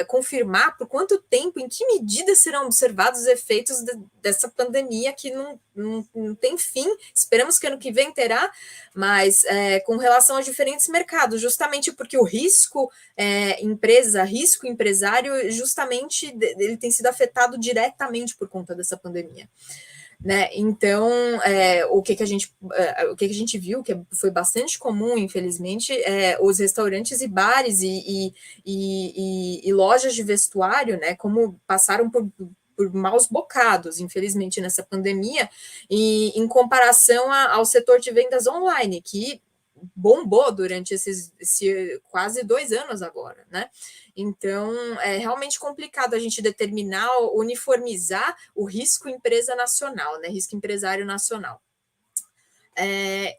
[SPEAKER 1] confirmar por quanto tempo, em que medida serão observados os efeitos dessa pandemia que não tem fim. Esperamos que ano que vem terá, mas com relação aos diferentes mercados, justamente porque o risco risco empresário, justamente ele tem sido afetado diretamente por conta dessa pandemia. Né? Então, o que a gente viu, que foi bastante comum, infelizmente, os restaurantes e bares e lojas de vestuário, né, como passaram por maus bocados, infelizmente, nessa pandemia, e em comparação ao setor de vendas online, que bombou durante esses quase 2 anos agora, né? Então, é realmente complicado a gente determinar, uniformizar o risco empresa nacional, né? Risco empresário nacional.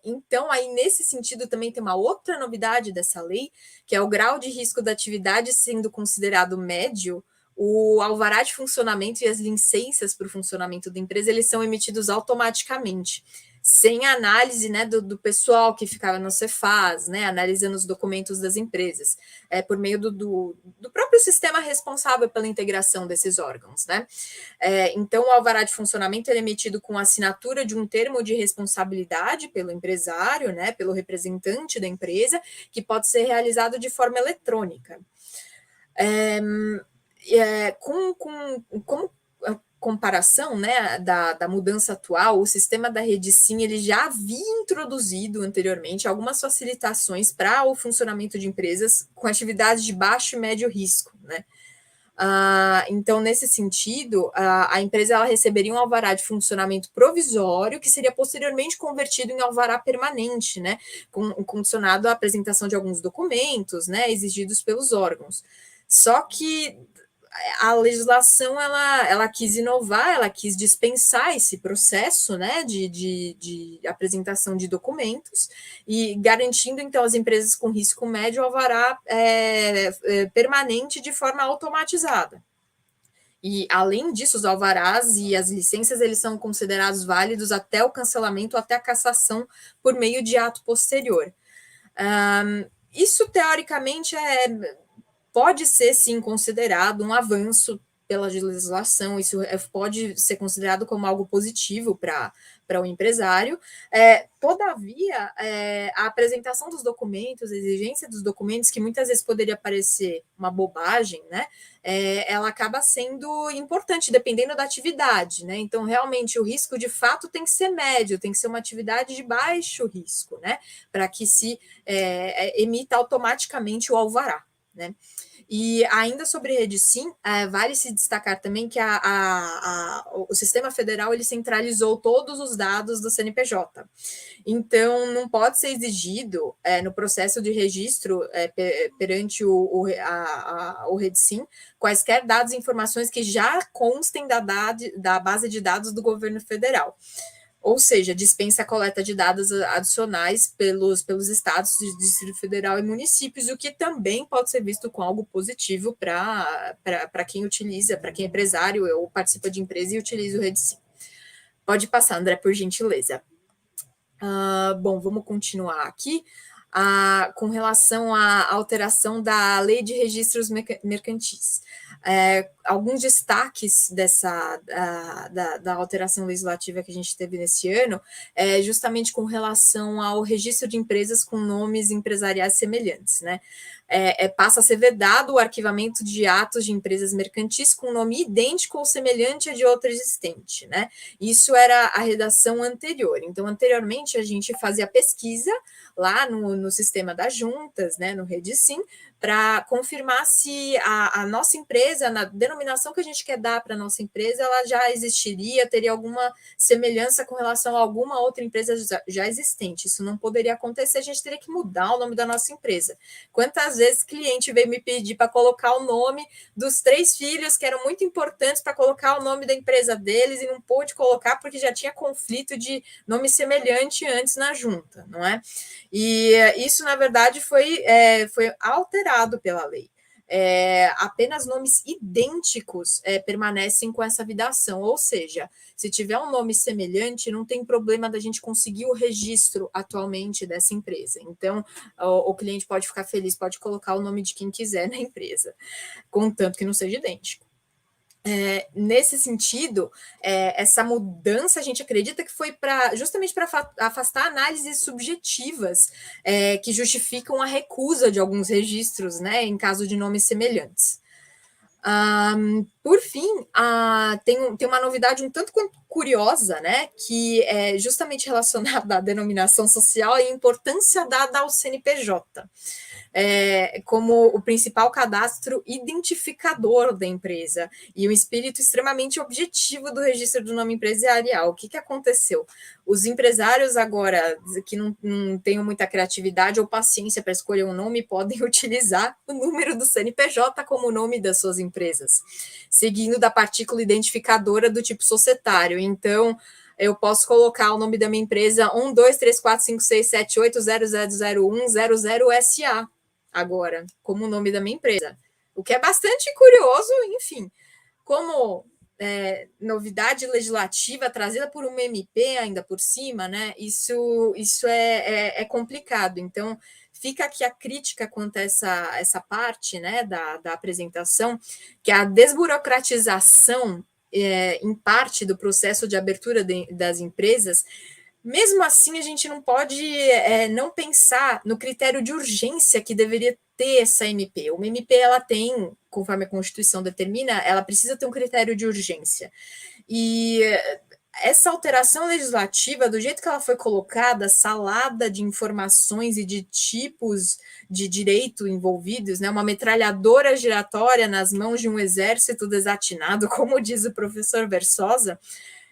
[SPEAKER 1] Então, aí nesse sentido também tem uma outra novidade dessa lei, que é o grau de risco da atividade sendo considerado médio. O alvará de funcionamento e as licenças para o funcionamento da empresa, eles são emitidos automaticamente, sem análise, né, do pessoal que ficava no Cefaz, né, analisando os documentos das empresas, por meio do próprio sistema responsável pela integração desses órgãos, né. Então, o alvará de funcionamento é emitido com assinatura de um termo de responsabilidade pelo empresário, né, pelo representante da empresa, que pode ser realizado de forma eletrônica. Como comparação, né, da mudança atual, o sistema da Rede Sim ele já havia introduzido anteriormente algumas facilitações para o funcionamento de empresas com atividades de baixo e médio risco, né? Então, nesse sentido, a empresa ela receberia um alvará de funcionamento provisório, que seria posteriormente convertido em alvará permanente, né, condicionado à apresentação de alguns documentos, né, exigidos pelos órgãos. Só que a legislação ela quis inovar, ela quis dispensar esse processo, né, de apresentação de documentos e garantindo então às empresas com risco médio alvará permanente de forma automatizada. E além disso, os alvarás e as licenças eles são considerados válidos até o cancelamento, até a cassação por meio de ato posterior. Isso teoricamente pode ser, sim, considerado um avanço pela legislação, isso pode ser considerado como algo positivo para o empresário. Todavia, a apresentação dos documentos, a exigência dos documentos, que muitas vezes poderia parecer uma bobagem, né, ela acaba sendo importante, dependendo da atividade, né? Então, realmente, o risco, de fato, tem que ser médio, tem que ser uma atividade de baixo risco, né, para que se emita automaticamente o alvará, né? E ainda sobre a Rede Sim, vale se destacar também que o sistema federal ele centralizou todos os dados do CNPJ. Então, não pode ser exigido no processo de registro perante o Rede Sim quaisquer dados e informações que já constem da base de dados do governo federal. Ou seja, dispensa a coleta de dados adicionais pelos estados, Distrito Federal e municípios, o que também pode ser visto com algo positivo para quem utiliza, para quem é empresário ou participa de empresa e utiliza o Rede Sim. Pode passar, André, por gentileza. Bom, vamos continuar aqui. Com relação à alteração da Lei de Registros Mercantis. Alguns destaques da alteração legislativa que a gente teve nesse ano, justamente com relação ao registro de empresas com nomes empresariais semelhantes, né? Passa a ser vedado o arquivamento de atos de empresas mercantis com nome idêntico ou semelhante a de outra existente, né? Isso era a redação anterior. Então, anteriormente, a gente fazia pesquisa lá no sistema das juntas, né, no Rede Sim, para confirmar se a nossa empresa, na denominação denominação que a gente quer dar para a nossa empresa, ela já existiria, teria alguma semelhança com relação a alguma outra empresa já existente. Isso não poderia acontecer, a gente teria que mudar o nome da nossa empresa. Quantas vezes cliente veio me pedir para colocar o nome dos 3 filhos que eram muito importantes para colocar o nome da empresa deles e não pôde colocar porque já tinha conflito de nome semelhante antes na junta, não é? E isso, na verdade, foi alterado pela lei. Apenas nomes idênticos permanecem com essa vidação, ou seja, se tiver um nome semelhante, não tem problema da gente conseguir o registro atualmente dessa empresa. Então, o cliente pode ficar feliz, pode colocar o nome de quem quiser na empresa, contanto que não seja idêntico. Nesse sentido, essa mudança a gente acredita que foi justamente para afastar análises subjetivas que justificam a recusa de alguns registros, né, em caso de nomes semelhantes. Por fim, tem uma novidade um tanto quanto curiosa, né, que é justamente relacionada à denominação social e a importância dada ao CNPJ. Como o principal cadastro identificador da empresa e um espírito extremamente objetivo do registro do nome empresarial. O que aconteceu? Os empresários agora, que não tenham muita criatividade ou paciência para escolher um nome, podem utilizar o número do CNPJ como nome das suas empresas, seguindo da partícula identificadora do tipo societário. Então, eu posso colocar o nome da minha empresa 123456780000100SA agora, como o nome da minha empresa, o que é bastante curioso, enfim, como novidade legislativa trazida por uma MP ainda por cima, né? Isso é complicado. Então, fica aqui a crítica quanto a essa parte, né, da apresentação, que a desburocratização em parte do processo de abertura das empresas. Mesmo assim, a gente não pode não pensar no critério de urgência que deveria ter essa MP. Uma MP, ela tem, conforme a Constituição determina, ela precisa ter um critério de urgência. E essa alteração legislativa, do jeito que ela foi colocada, salada de informações e de tipos de direito envolvidos, né, uma metralhadora giratória nas mãos de um exército desatinado, como diz o professor Versosa,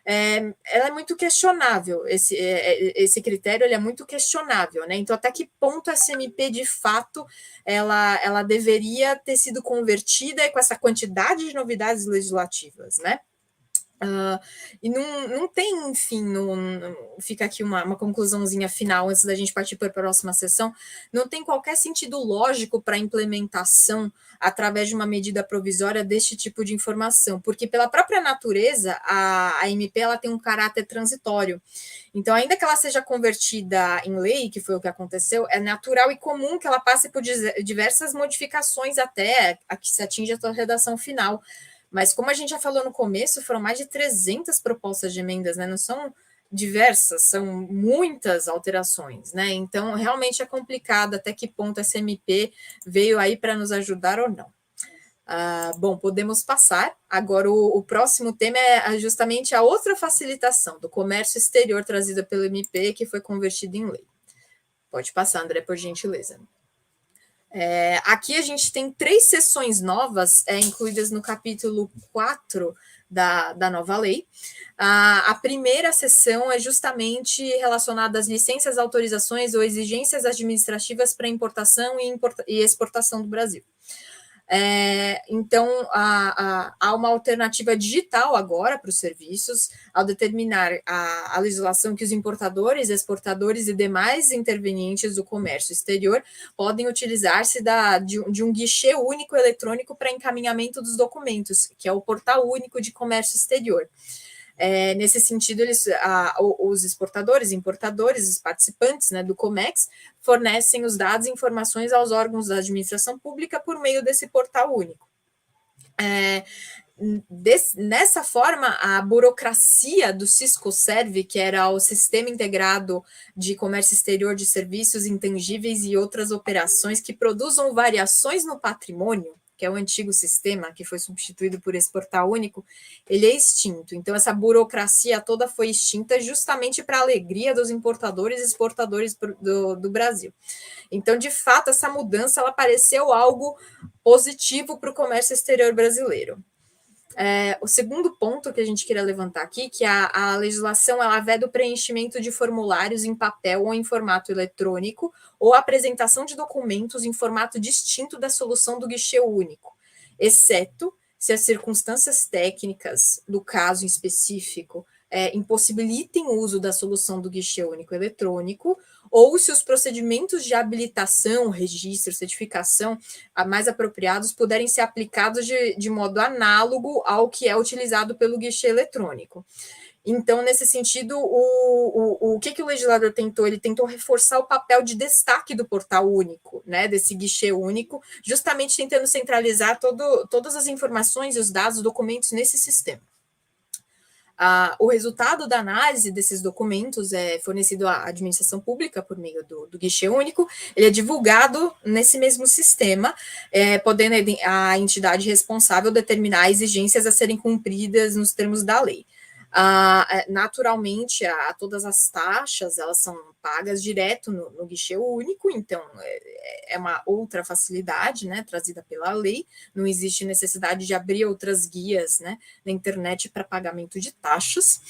[SPEAKER 1] ela é muito questionável, esse critério ele é muito questionável, né? Então, até que ponto a SMP, de fato, ela deveria ter sido convertida com essa quantidade de novidades legislativas, né? E não tem, enfim, fica aqui uma conclusãozinha final antes da gente partir para a próxima sessão, não tem qualquer sentido lógico para a implementação através de uma medida provisória deste tipo de informação, porque pela própria natureza, a MP ela tem um caráter transitório. Então, ainda que ela seja convertida em lei, que foi o que aconteceu, é natural e comum que ela passe por diversas modificações até a que se atinja a sua redação final. Mas, como a gente já falou no começo, foram mais de 300 propostas de emendas, né? Não são diversas, são muitas alterações, né? Então, realmente é complicado até que ponto essa MP veio aí para nos ajudar ou não. Bom, podemos passar. Agora, o próximo tema é justamente a outra facilitação do comércio exterior trazida pelo MP, que foi convertida em lei. Pode passar, André, por gentileza. Aqui a gente tem 3 seções novas incluídas no capítulo 4 da nova lei. A primeira seção é justamente relacionada às licenças, autorizações ou exigências administrativas para importação e exportação do Brasil. Então, há uma alternativa digital agora para os serviços, ao determinar a legislação que os importadores, exportadores e demais intervenientes do comércio exterior podem utilizar-se de um guichê único eletrônico para encaminhamento dos documentos, que é o Portal Único de Comércio Exterior. Nesse sentido, os exportadores, importadores, os participantes, né, do COMEX, fornecem os dados e informações aos órgãos da administração pública por meio desse portal único. Nessa forma, a burocracia do Siscoserv, que era o Sistema Integrado de Comércio Exterior de Serviços Intangíveis e outras operações que produzam variações no patrimônio, que é o antigo sistema, que foi substituído por esse portal único, ele é extinto. Então, essa burocracia toda foi extinta justamente para a alegria dos importadores e exportadores do Brasil. Então, de fato, essa mudança ela pareceu algo positivo para o comércio exterior brasileiro. O segundo ponto que a gente queria levantar aqui, que a legislação ela veda o preenchimento de formulários em papel ou em formato eletrônico, ou a apresentação de documentos em formato distinto da solução do guichê único, exceto se as circunstâncias técnicas do caso em específico impossibilitem o uso da solução do guichê único eletrônico, ou se os procedimentos de habilitação, registro, certificação mais apropriados puderem ser aplicados de modo análogo ao que é utilizado pelo guichê eletrônico. Então, nesse sentido, o que o legislador tentou? Ele tentou reforçar o papel de destaque do portal único, né, desse guichê único, justamente tentando centralizar todas as informações, os dados, os documentos nesse sistema. O resultado da análise desses documentos é fornecido à administração pública por meio do guichê único, ele é divulgado nesse mesmo sistema, podendo a entidade responsável determinar exigências a serem cumpridas nos termos da lei. Naturalmente, todas as taxas elas são pagas direto no guichê único, então é uma outra facilidade, né, trazida pela lei, não existe necessidade de abrir outras guias, né, na internet para pagamento de taxas.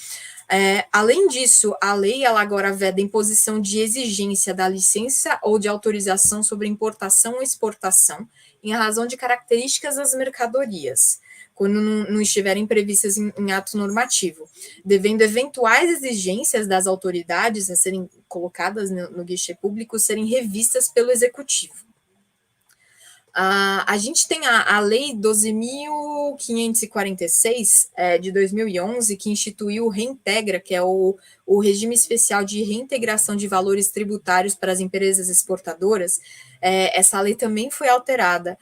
[SPEAKER 1] Além disso, a lei ela agora veda a imposição de exigência da licença ou de autorização sobre importação ou exportação, em razão de características das mercadorias, quando não estiverem previstas em ato normativo, devendo eventuais exigências das autoridades a serem colocadas no guichê público serem revistas pelo executivo. A gente tem a Lei 12.546 de 2011, que instituiu o Reintegra, que é o regime especial de reintegração de valores tributários para as empresas exportadoras. Essa lei também foi alterada,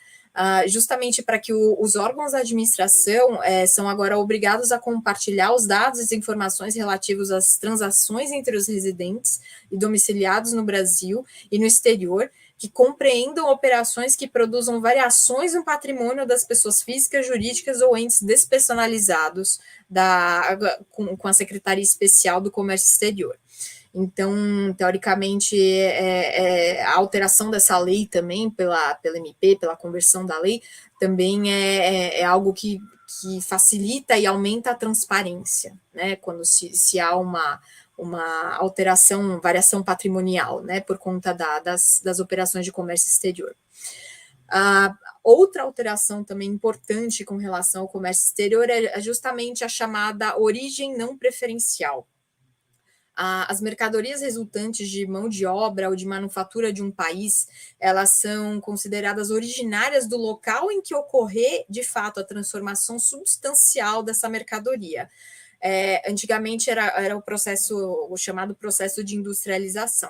[SPEAKER 1] justamente para que os órgãos da administração são agora obrigados a compartilhar os dados e informações relativos às transações entre os residentes e domiciliados no Brasil e no exterior, que compreendam operações que produzam variações no patrimônio das pessoas físicas, jurídicas ou entes despersonalizados com a Secretaria Especial do Comércio Exterior. Então, teoricamente, a alteração dessa lei também, pela MP, pela conversão da lei, também é algo que facilita e aumenta a transparência, né, quando se há uma alteração, variação patrimonial, né, por conta das operações de comércio exterior. Outra alteração também importante com relação ao comércio exterior é justamente a chamada origem não preferencial. As mercadorias resultantes de mão de obra ou de manufatura de um país, elas são consideradas originárias do local em que ocorrer, de fato, a transformação substancial dessa mercadoria. Antigamente era o chamado processo de industrialização.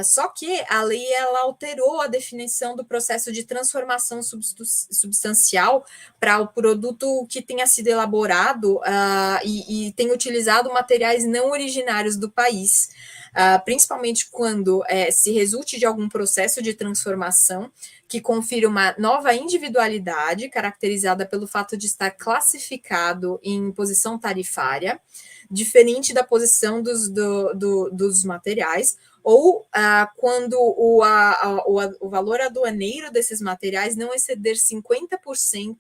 [SPEAKER 1] Só que a lei ela alterou a definição do processo de transformação substancial para o produto que tenha sido elaborado e tenha utilizado materiais não originários do país, principalmente quando se resulte de algum processo de transformação que confira uma nova individualidade, caracterizada pelo fato de estar classificado em posição tarifária, diferente da posição dos materiais, ou quando o valor aduaneiro desses materiais não exceder 50%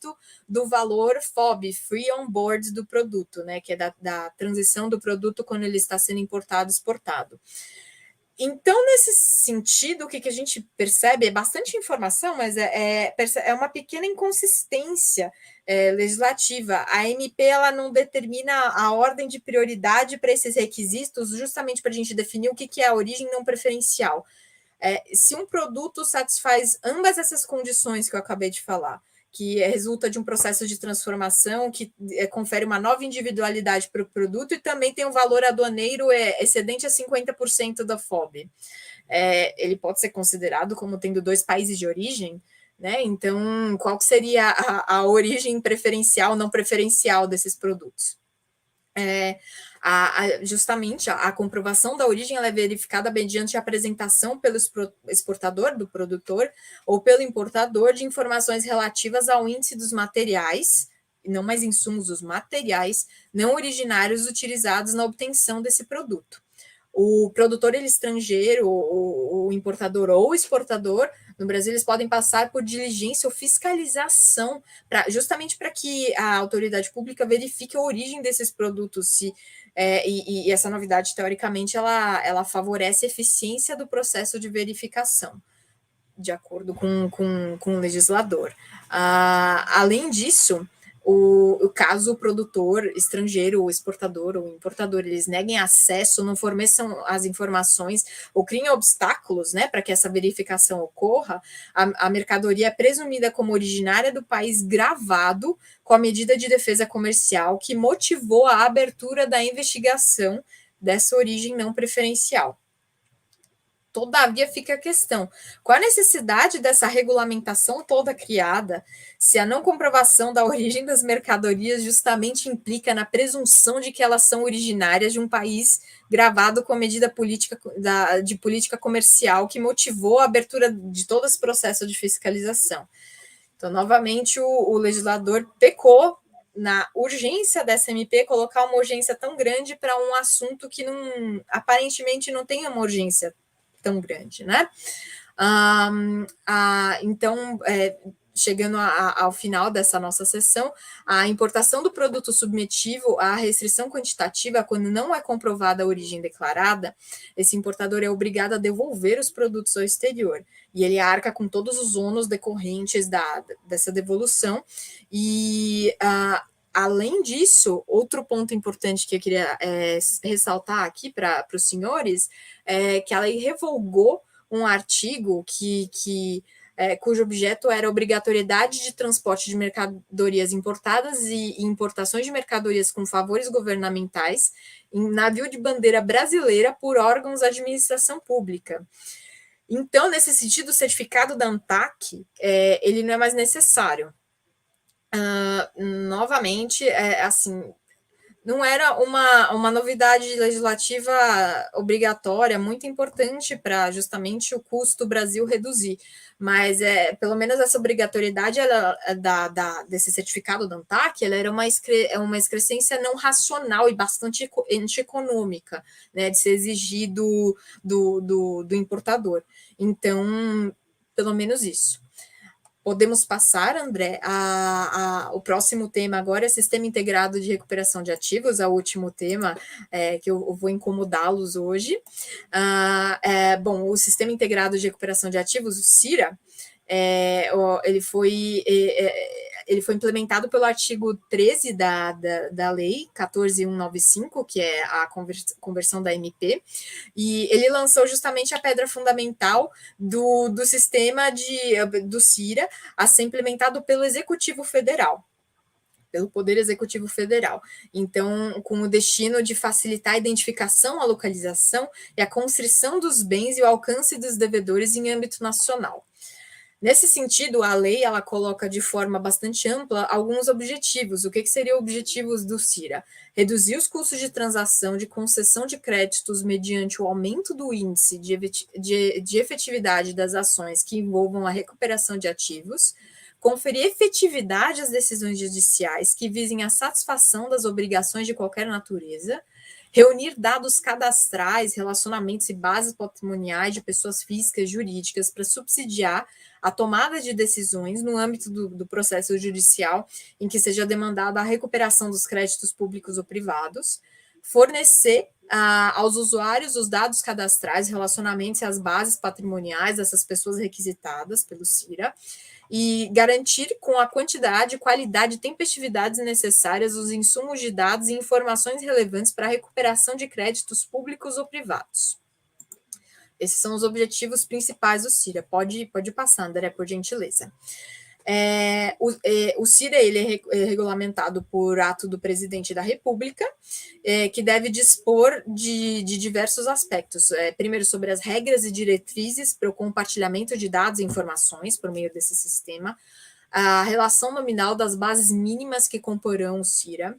[SPEAKER 1] do valor FOB, Free On Board, do produto, né, que é da transição do produto quando ele está sendo importado e exportado. Então, nesse sentido, o que a gente percebe é bastante informação, mas é uma pequena inconsistência legislativa. A MP ela não determina a ordem de prioridade para esses requisitos, justamente para a gente definir o que é a origem não preferencial. Se um produto satisfaz ambas essas condições que eu acabei de falar, que resulta de um processo de transformação que confere uma nova individualidade para o produto e também tem um valor aduaneiro excedente a 50% da FOB. Ele pode ser considerado como tendo dois países de origem, né? Então, qual seria a origem preferencial, não preferencial desses produtos? Justamente a comprovação da origem ela é verificada mediante a apresentação pelo exportador do produtor ou pelo importador de informações relativas ao índice dos materiais, não mais insumos, os materiais não originários utilizados na obtenção desse produto. o produtor estrangeiro, o importador ou o exportador, no Brasil, eles podem passar por diligência ou fiscalização, justamente para que a autoridade pública verifique a origem desses produtos, e essa novidade, teoricamente, ela favorece a eficiência do processo de verificação, de acordo com o legislador. Além disso, caso o produtor estrangeiro, o exportador ou importador, eles neguem acesso, não forneçam as informações ou criem obstáculos, né, para que essa verificação ocorra, a mercadoria é presumida como originária do país gravado com a medida de defesa comercial que motivou a abertura da investigação dessa origem não preferencial. Todavia, fica a questão: qual a necessidade dessa regulamentação toda criada, se a não comprovação da origem das mercadorias justamente implica na presunção de que elas são originárias de um país gravado com a medida de política comercial que motivou a abertura de todo esse processo de fiscalização? Então, novamente, o legislador pecou na urgência dessa MP, colocar uma urgência tão grande para um assunto que aparentemente não tem uma urgência tão grande, né? Então, chegando ao final dessa nossa sessão, a importação do produto submetivo à restrição quantitativa, quando não é comprovada a origem declarada, esse importador é obrigado a devolver os produtos ao exterior, e ele arca com todos os ônus decorrentes dessa devolução, e além disso, outro ponto importante que eu queria ressaltar aqui para os senhores é que a lei revogou um artigo cujo objeto era a obrigatoriedade de transporte de mercadorias importadas e importações de mercadorias com favores governamentais em navio de bandeira brasileira por órgãos da administração pública. Então, nesse sentido, o certificado da ANTAQ ele não é mais necessário. Novamente, assim, não era uma novidade legislativa obrigatória, muito importante para justamente o custo do Brasil reduzir, mas pelo menos essa obrigatoriedade desse certificado da ANTAQ, ela era uma excrescência não racional e bastante antieconômica, né, de ser exigido do importador. Então, pelo menos isso. Podemos passar, André, o próximo tema agora é Sistema Integrado de Recuperação de Ativos, é o último tema que eu vou incomodá-los hoje. Bom, o Sistema Integrado de Recuperação de Ativos, o CIRA, ele foi implementado pelo artigo 13 da Lei 14.195, que é a conversão da MP, e ele lançou justamente a pedra fundamental do sistema do CIRA a ser implementado pelo Executivo Federal, pelo Poder Executivo Federal. Então, com o destino de facilitar a identificação, a localização e a constrição dos bens e o alcance dos devedores em âmbito nacional. Nesse sentido, a lei ela coloca de forma bastante ampla alguns objetivos. O que seriam objetivos do CIRA? Reduzir os custos de transação de concessão de créditos mediante o aumento do índice de efetividade das ações que envolvam a recuperação de ativos, conferir efetividade às decisões judiciais que visem a satisfação das obrigações de qualquer natureza, reunir dados cadastrais, relacionamentos e bases patrimoniais de pessoas físicas e jurídicas para subsidiar a tomada de decisões no âmbito do processo judicial em que seja demandada a recuperação dos créditos públicos ou privados, fornecer aos usuários os dados cadastrais, relacionamentos e as bases patrimoniais dessas pessoas requisitadas pelo CIRA, e garantir com a quantidade, qualidade e tempestividades necessárias os insumos de dados e informações relevantes para a recuperação de créditos públicos ou privados. Esses são os objetivos principais do CIRA. Pode passar, André, por gentileza. O CIRA ele é regulamentado por ato do presidente da República, que deve dispor de diversos aspectos. Primeiro, sobre as regras e diretrizes para o compartilhamento de dados e informações por meio desse sistema, a relação nominal das bases mínimas que comporão o CIRA,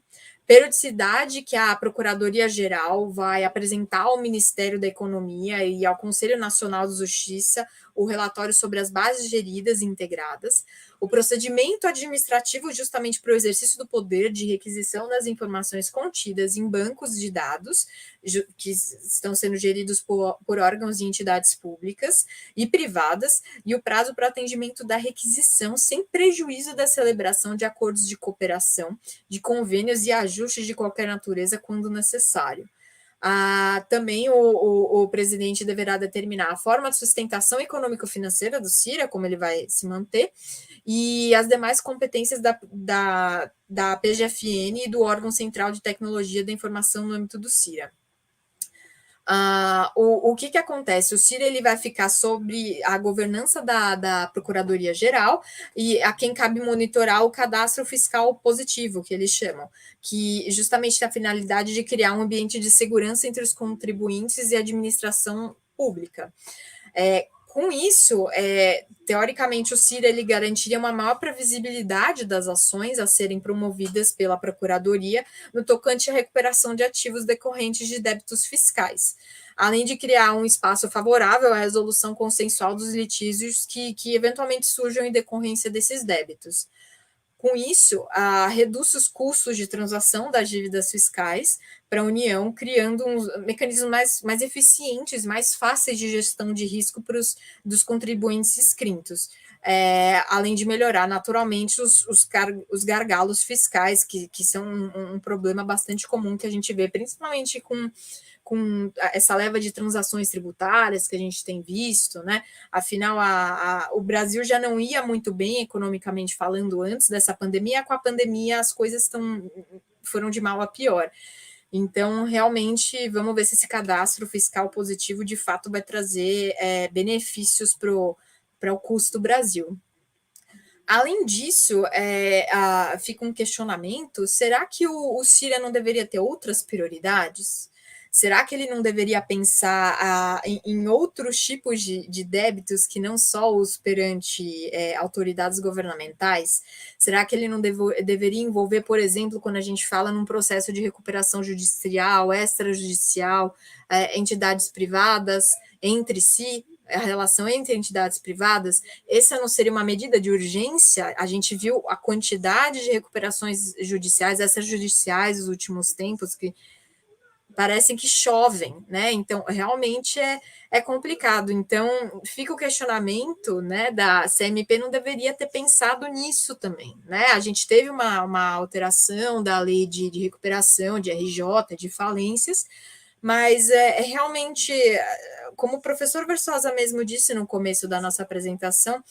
[SPEAKER 1] periodicidade que a Procuradoria-Geral vai apresentar ao Ministério da Economia e ao Conselho Nacional de Justiça o relatório sobre as bases geridas e integradas, o procedimento administrativo justamente para o exercício do poder de requisição das informações contidas em bancos de dados, que estão sendo geridos por órgãos e entidades públicas e privadas, e o prazo para atendimento da requisição, sem prejuízo da celebração de acordos de cooperação, de convênios e ajustes de qualquer natureza, quando necessário. Também o presidente deverá determinar a forma de sustentação econômico-financeira do CIRA, como ele vai se manter, e as demais competências da PGFN e do órgão central de tecnologia da informação no âmbito do CIRA. O que acontece? O CIRA ele vai ficar sobre a governança da Procuradoria-Geral e a quem cabe monitorar o cadastro fiscal positivo, que eles chamam, que justamente tem a finalidade de criar um ambiente de segurança entre os contribuintes e a administração pública. Com isso, teoricamente, o CIRA ele garantiria uma maior previsibilidade das ações a serem promovidas pela Procuradoria no tocante à recuperação de ativos decorrentes de débitos fiscais, além de criar um espaço favorável à resolução consensual dos litígios que eventualmente surjam em decorrência desses débitos. Com isso, reduz os custos de transação das dívidas fiscais para a União, criando mecanismos mais eficientes, mais fáceis de gestão de risco dos contribuintes inscritos, além de melhorar naturalmente os gargalos fiscais, que são um problema bastante comum que a gente vê, principalmente com essa leva de transações tributárias que a gente tem visto, né? Afinal, o Brasil já não ia muito bem economicamente falando antes dessa pandemia, com a pandemia as coisas foram de mal a pior. Então, realmente, vamos ver se esse cadastro fiscal positivo de fato vai trazer benefícios para o custo Brasil. Além disso, fica um questionamento: será que o CIRA não deveria ter outras prioridades? Será que ele não deveria pensar em outros tipos de débitos que não só os perante autoridades governamentais? Será que ele não deveria envolver, por exemplo, quando a gente fala num processo de recuperação judicial, extrajudicial, entidades privadas entre si, a relação entre entidades privadas? Essa não seria uma medida de urgência? A gente viu a quantidade de recuperações judiciais, extrajudiciais nos últimos tempos, que parecem que chovem, né? Então, realmente é complicado. Então, fica o questionamento, né, da CMP não deveria ter pensado nisso também, né? A gente teve uma alteração da lei de recuperação, de RJ, de falências, mas realmente, como o professor Versosa mesmo disse no começo da nossa apresentação,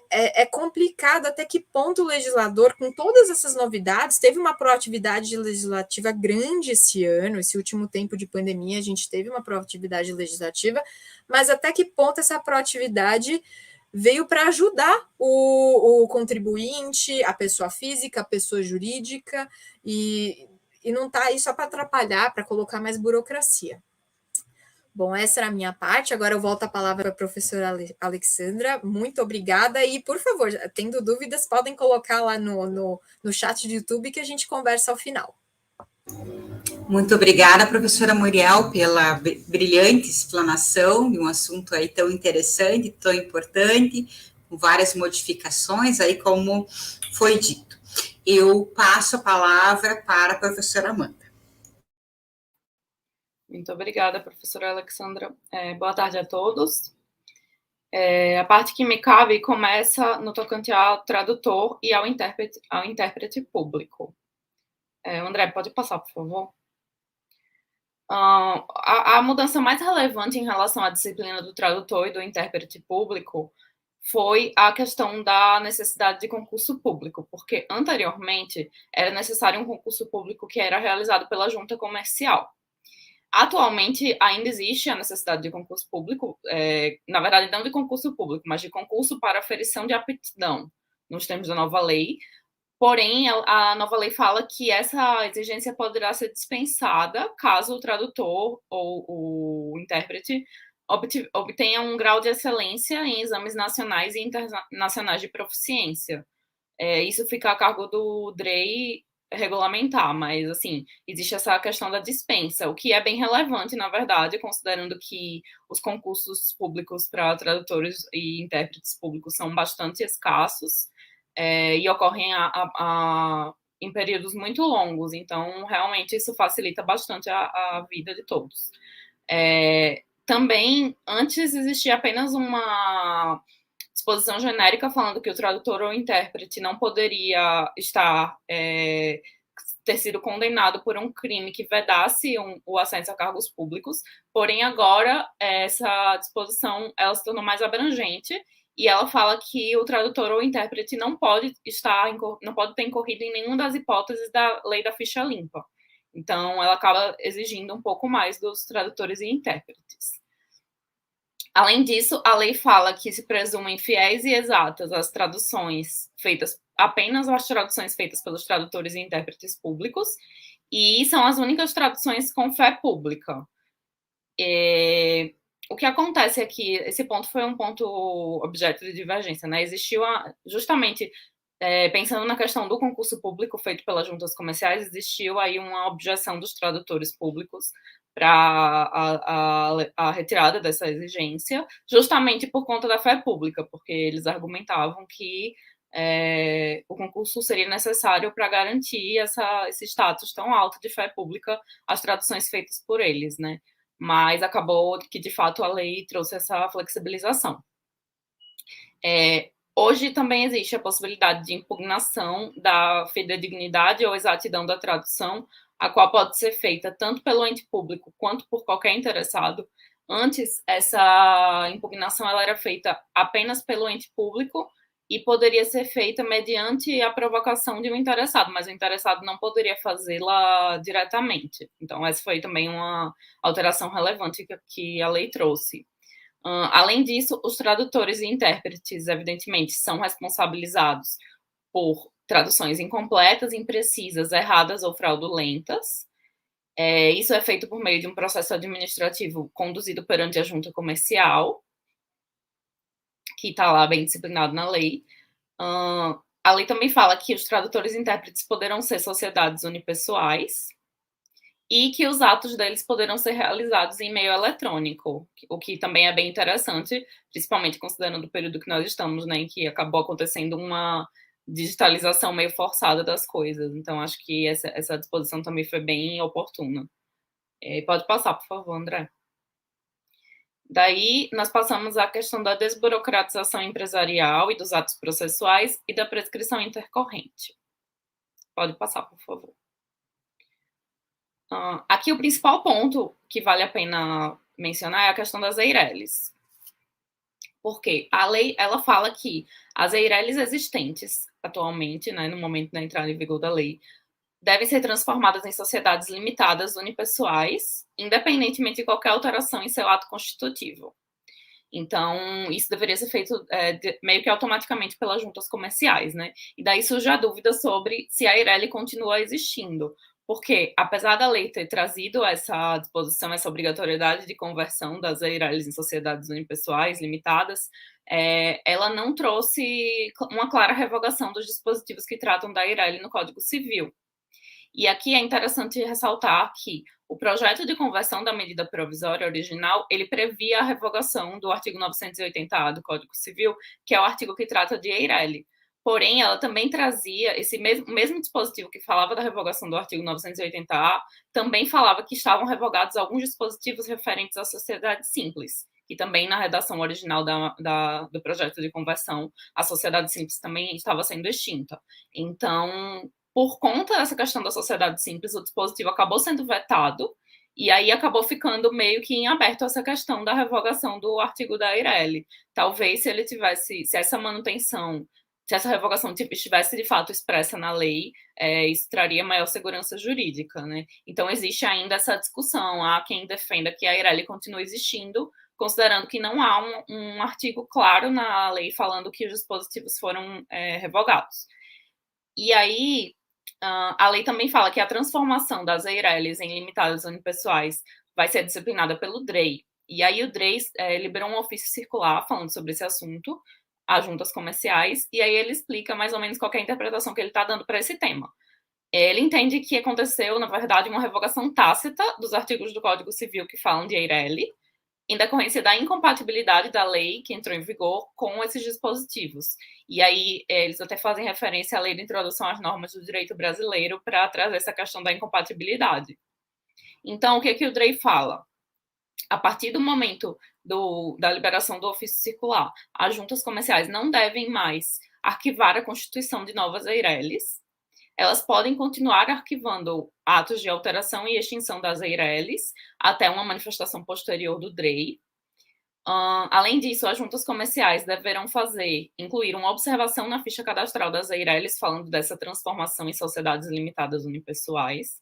[SPEAKER 1] é complicado até que ponto o legislador, com todas essas novidades, teve uma proatividade legislativa grande esse ano, esse último tempo de pandemia, a gente teve uma proatividade legislativa, mas até que ponto essa proatividade veio para ajudar o contribuinte, a pessoa física, a pessoa jurídica, e não está aí só para atrapalhar, para colocar mais burocracia. Bom, essa era a minha parte. Agora eu volto a palavra para a professora Alexandra. Muito obrigada. E, por favor, tendo dúvidas, podem colocar lá no chat do YouTube que a gente conversa ao final.
[SPEAKER 2] Muito obrigada, professora Muriel, pela brilhante explanação de um assunto aí tão interessante, tão importante, com várias modificações aí, como foi dito. Eu passo a palavra para a professora Amanda.
[SPEAKER 4] Muito obrigada, professora Alexandra. Boa tarde a todos. A parte que me cabe começa no tocante ao tradutor e ao intérprete público. André, pode passar, por favor? A mudança mais relevante em relação à disciplina do tradutor e do intérprete público foi a questão da necessidade de concurso público, porque anteriormente era necessário um concurso público que era realizado pela junta comercial. Atualmente, ainda existe a necessidade de concurso público, na verdade, não de concurso público, mas de concurso para aferição de aptidão, nos termos da nova lei. Porém, a nova lei fala que essa exigência poderá ser dispensada caso o tradutor ou o intérprete obtenha um grau de excelência em exames nacionais e internacionais de proficiência. Isso fica a cargo do DREI regulamentar, mas, assim, existe essa questão da dispensa, o que é bem relevante, na verdade, considerando que os concursos públicos para tradutores e intérpretes públicos são bastante escassos, e ocorrem em períodos muito longos, então, realmente, isso facilita bastante a vida de todos. Também, antes existia apenas uma disposição genérica falando que o tradutor ou intérprete não poderia ter sido condenado por um crime que vedasse o acesso a cargos públicos, porém agora essa disposição ela se tornou mais abrangente e ela fala que o tradutor ou intérprete não pode ter incorrido em nenhuma das hipóteses da lei da ficha limpa. Então, ela acaba exigindo um pouco mais dos tradutores e intérpretes. Além disso, a lei fala que se presumem fiéis e exatas as traduções feitas, apenas as traduções feitas pelos tradutores e intérpretes públicos, e são as únicas traduções com fé pública. O que acontece é que esse ponto foi um ponto objeto de divergência, né? Existiu justamente, pensando na questão do concurso público feito pelas juntas comerciais, existiu aí uma objeção dos tradutores públicos para a retirada dessa exigência, justamente por conta da fé pública, porque eles argumentavam que o concurso seria necessário para garantir esse status tão alto de fé pública às traduções feitas por eles, né? Mas acabou que, de fato, a lei trouxe essa flexibilização. Hoje também existe a possibilidade de impugnação da fidedignidade ou exatidão da tradução, a qual pode ser feita tanto pelo ente público quanto por qualquer interessado. Antes, essa impugnação ela era feita apenas pelo ente público e poderia ser feita mediante a provocação de um interessado, mas o interessado não poderia fazê-la diretamente. Então, essa foi também uma alteração relevante que a lei trouxe. Além disso, os tradutores e intérpretes, evidentemente, são responsabilizados por traduções incompletas, imprecisas, erradas ou fraudulentas. Isso é feito por meio de um processo administrativo conduzido perante a junta comercial, que está lá bem disciplinado na lei. A lei também fala que os tradutores e intérpretes poderão ser sociedades unipessoais e que os atos deles poderão ser realizados em meio eletrônico, o que também é bem interessante, principalmente considerando o período que nós estamos, né, em que acabou acontecendo uma digitalização meio forçada das coisas. Então, acho que essa disposição também foi bem oportuna. Pode passar, por favor, André. Daí, nós passamos à questão da desburocratização empresarial e dos atos processuais e da prescrição intercorrente. Pode passar, por favor. Aqui o principal ponto que vale a pena mencionar é a questão das EIRELIs. Porque a lei, ela fala que as EIRELIs existentes atualmente, né, no momento da entrada em vigor da lei, devem ser transformadas em sociedades limitadas unipessoais, independentemente de qualquer alteração em seu ato constitutivo. Então, isso deveria ser feito meio que automaticamente pelas juntas comerciais, né? E daí surge a dúvida sobre se a EIRELI continua existindo. Porque, apesar da lei ter trazido essa disposição, essa obrigatoriedade de conversão das EIRELIs em sociedades unipessoais limitadas, ela não trouxe uma clara revogação dos dispositivos que tratam da EIRELI no Código Civil. E aqui é interessante ressaltar que o projeto de conversão da medida provisória original, ele previa a revogação do artigo 980-A do Código Civil, que é o artigo que trata de EIRELI. Porém, ela também trazia esse mesmo dispositivo que falava da revogação do artigo 980-A, também falava que estavam revogados alguns dispositivos referentes à sociedade simples, que também na redação original do projeto de conversão, a sociedade simples também estava sendo extinta. Então, por conta dessa questão da sociedade simples, o dispositivo acabou sendo vetado, e aí acabou ficando meio que em aberto essa questão da revogação do artigo da EIRELI. Talvez se essa manutenção, se essa revogação estivesse de fato expressa na lei, isso traria maior segurança jurídica, né? Então, existe ainda essa discussão. Há quem defenda que a EIRELI continue existindo, considerando que não há um artigo claro na lei falando que os dispositivos foram revogados. E aí, a lei também fala que a transformação das EIRELIs em limitadas unipessoais vai ser disciplinada pelo DREI. E aí o DREI liberou um ofício circular falando sobre esse assunto, às juntas comerciais, e aí ele explica mais ou menos qual é a interpretação que ele está dando para esse tema. Ele entende que aconteceu, na verdade, uma revogação tácita dos artigos do Código Civil que falam de Eireli, em decorrência da incompatibilidade da lei que entrou em vigor com esses dispositivos. E aí eles até fazem referência à lei de introdução às normas do direito brasileiro para trazer essa questão da incompatibilidade. Então, o que o Drey fala? A partir do momento da liberação do ofício circular, as juntas comerciais não devem mais arquivar a constituição de novas Eireles. Elas podem continuar arquivando atos de alteração e extinção das Eireles até uma manifestação posterior do DREI. Além disso, as juntas comerciais deverão incluir uma observação na ficha cadastral das Eireles, falando dessa transformação em sociedades limitadas unipessoais.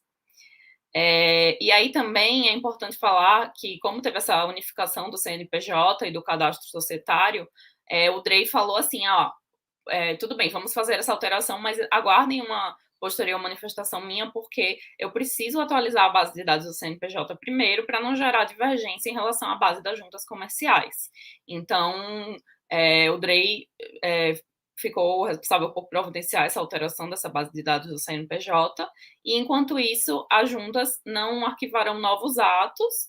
[SPEAKER 4] E aí também é importante falar que, como teve essa unificação do CNPJ e do cadastro societário, o DREI falou assim, tudo bem, vamos fazer essa alteração, mas aguardem uma posterior manifestação minha, porque eu preciso atualizar a base de dados do CNPJ primeiro, para não gerar divergência em relação à base das juntas comerciais. Então, o DREI ficou responsável por providenciar essa alteração dessa base de dados do CNPJ, e enquanto isso, as juntas não arquivarão novos atos,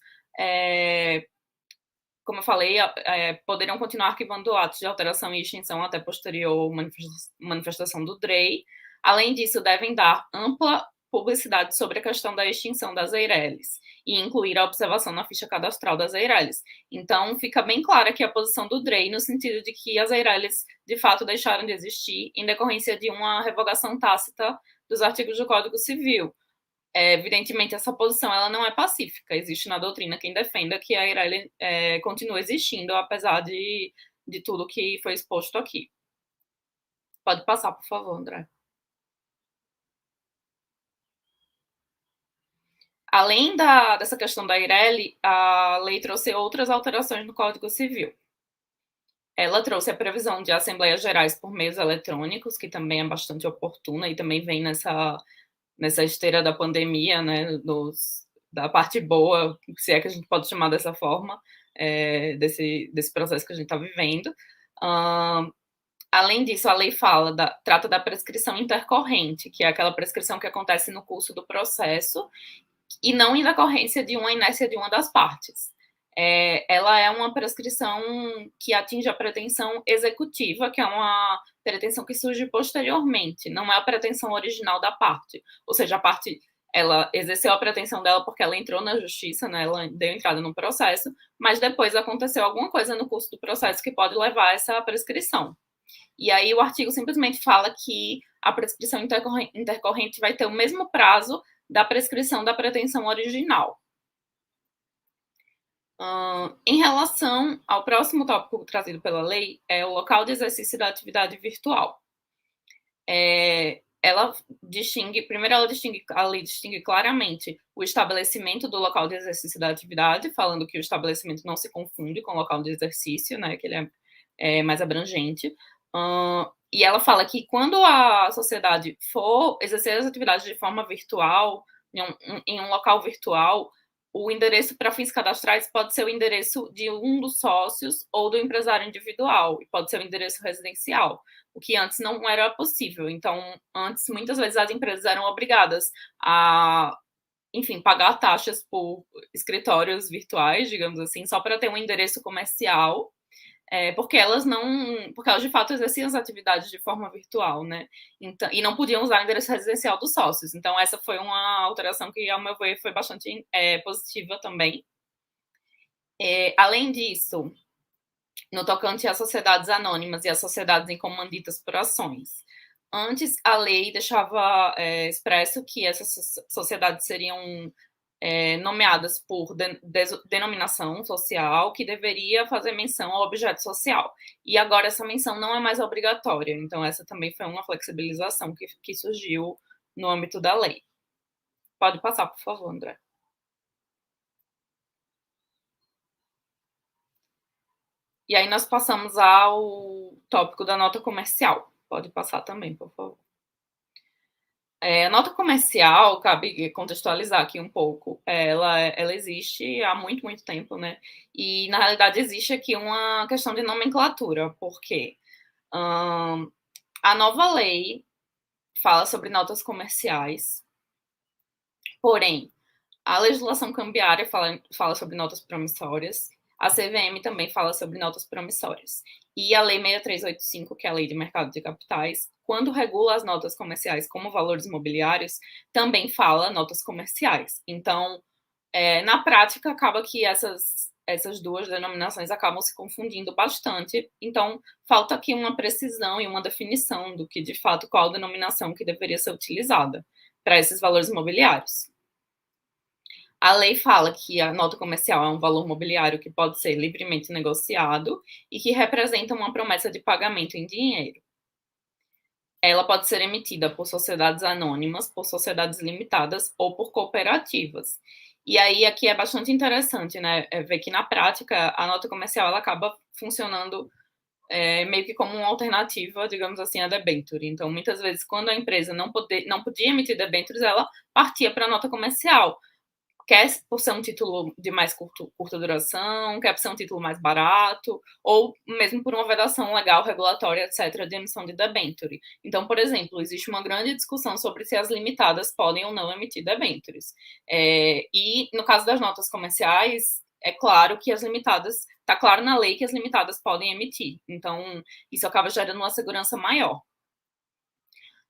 [SPEAKER 4] como eu falei, poderão continuar arquivando atos de alteração e extinção até posterior manifestação do DREI. Além disso, devem dar ampla publicidade sobre a questão da extinção das Eireles e incluir a observação na ficha cadastral das Eireles. Então, fica bem clara aqui a posição do DREI, no sentido de que as Eireles, de fato, deixaram de existir em decorrência de uma revogação tácita dos artigos do Código Civil. Evidentemente, essa posição ela não é pacífica. Existe na doutrina quem defenda que a Eireli continua existindo, apesar de tudo que foi exposto aqui. Pode passar, por favor, André. Além dessa questão da Eireli, a lei trouxe outras alterações no Código Civil. Ela trouxe a previsão de assembleias gerais por meios eletrônicos, que também é bastante oportuna e também vem nessa esteira da pandemia, né, da parte boa, se é que a gente pode chamar dessa forma, desse processo que a gente está vivendo. Além disso, a lei trata da prescrição intercorrente, que é aquela prescrição que acontece no curso do processo e não em decorrência de uma inércia de uma das partes. Ela é uma prescrição que atinge a pretensão executiva, que é uma pretensão que surge posteriormente, não é a pretensão original da parte. Ou seja, a parte, ela exerceu a pretensão dela porque ela entrou na justiça, né, ela deu entrada no processo, mas depois aconteceu alguma coisa no curso do processo que pode levar a essa prescrição. E aí o artigo simplesmente fala que a prescrição intercorrente vai ter o mesmo prazo da prescrição da pretensão original. Em relação ao próximo tópico trazido pela lei, é o local de exercício da atividade virtual. A lei distingue claramente o estabelecimento do local de exercício da atividade, falando que o estabelecimento não se confunde com o local de exercício, né, que ele é mais abrangente. E ela fala que quando a sociedade for exercer as atividades de forma virtual, em um local virtual, o endereço para fins cadastrais pode ser o endereço de um dos sócios ou do empresário individual, e pode ser o endereço residencial, o que antes não era possível. Então, antes, muitas vezes, as empresas eram obrigadas a, enfim, pagar taxas por escritórios virtuais, digamos assim, só para ter um endereço comercial, porque elas de fato exerciam as atividades de forma virtual, né? Então, e não podiam usar o endereço residencial dos sócios. Então, essa foi uma alteração que, ao meu ver, foi bastante positiva também. Além disso, no tocante às sociedades anônimas e às sociedades em comanditas por ações, antes a lei deixava expresso que essas sociedades seriam nomeadas por denominação social, que deveria fazer menção ao objeto social. E agora essa menção não é mais obrigatória. Então, essa também foi uma flexibilização que surgiu no âmbito da lei. Pode passar, por favor, André. E aí nós passamos ao tópico da nota comercial. Pode passar também, por favor. A nota comercial, cabe contextualizar aqui um pouco, ela existe há muito, muito tempo, né? E, na realidade, existe aqui uma questão de nomenclatura, porque a nova lei fala sobre notas comerciais, porém, a legislação cambiária fala sobre notas promissórias, a CVM também fala sobre notas promissórias. E a Lei 6385, que é a Lei de Mercado de Capitais, quando regula as notas comerciais como valores imobiliários, também fala notas comerciais. Então, na prática, acaba que essas duas denominações acabam se confundindo bastante. Então, falta aqui uma precisão e uma definição do que, de fato, qual denominação que deveria ser utilizada para esses valores imobiliários. A lei fala que a nota comercial é um valor mobiliário que pode ser livremente negociado e que representa uma promessa de pagamento em dinheiro. Ela pode ser emitida por sociedades anônimas, por sociedades limitadas ou por cooperativas. E aí aqui é bastante interessante, né, ver que na prática a nota comercial ela acaba funcionando meio que como uma alternativa, digamos assim, à debênture. Então, muitas vezes, quando a empresa não podia emitir debêntures, ela partia para a nota comercial. Quer por ser um título de mais curta duração, quer por ser um título mais barato, ou mesmo por uma vedação legal, regulatória, etc., de emissão de debênture. Então, por exemplo, existe uma grande discussão sobre se as limitadas podem ou não emitir debêntures. E, no caso das notas comerciais, é claro que as limitadas, está claro na lei que as limitadas podem emitir. Então, isso acaba gerando uma segurança maior.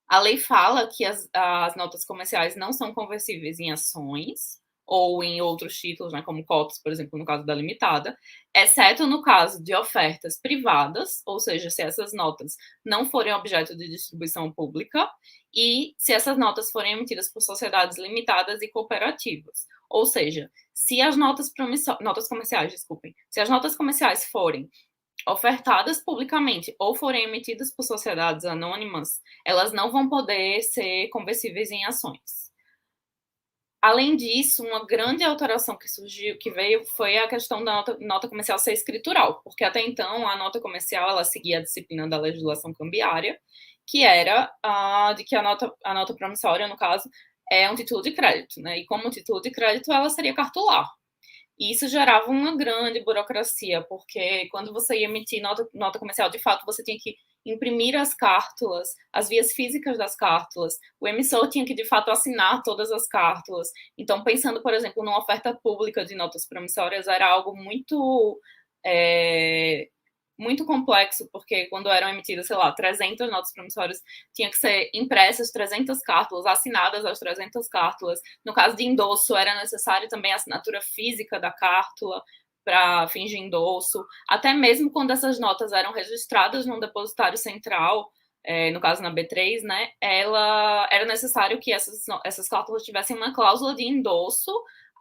[SPEAKER 4] A lei fala que as notas comerciais não são conversíveis em ações, ou em outros títulos, né, como cotas, por exemplo, no caso da limitada, exceto no caso de ofertas privadas, ou seja, se essas notas não forem objeto de distribuição pública e se essas notas forem emitidas por sociedades limitadas e cooperativas. Ou seja, se as notas comerciais, se as notas comerciais forem ofertadas publicamente ou forem emitidas por sociedades anônimas, elas não vão poder ser conversíveis em ações. Além disso, uma grande alteração que veio foi a questão da nota comercial ser escritural, porque até então a nota comercial ela seguia a disciplina da legislação cambiária, que era de que a nota promissória, no caso, é um título de crédito, né? E como título de crédito, ela seria cartolar. E isso gerava uma grande burocracia, porque quando você ia emitir nota comercial, de fato, você tinha que imprimir as cártulas, as vias físicas das cártulas, o emissor tinha que, de fato, assinar todas as cártulas. Então, pensando, por exemplo, numa oferta pública de notas promissórias, era algo muito complexo, porque quando eram emitidas, sei lá, 300 notas promissórias, tinha que ser impressas 300 cártulas, assinadas as 300 cártulas. No caso de endosso, era necessário também a assinatura física da cártula para fins de endosso. Até mesmo quando essas notas eram registradas num depositário central, no caso na B3, né, era necessário que essas cláusulas tivessem uma cláusula de endosso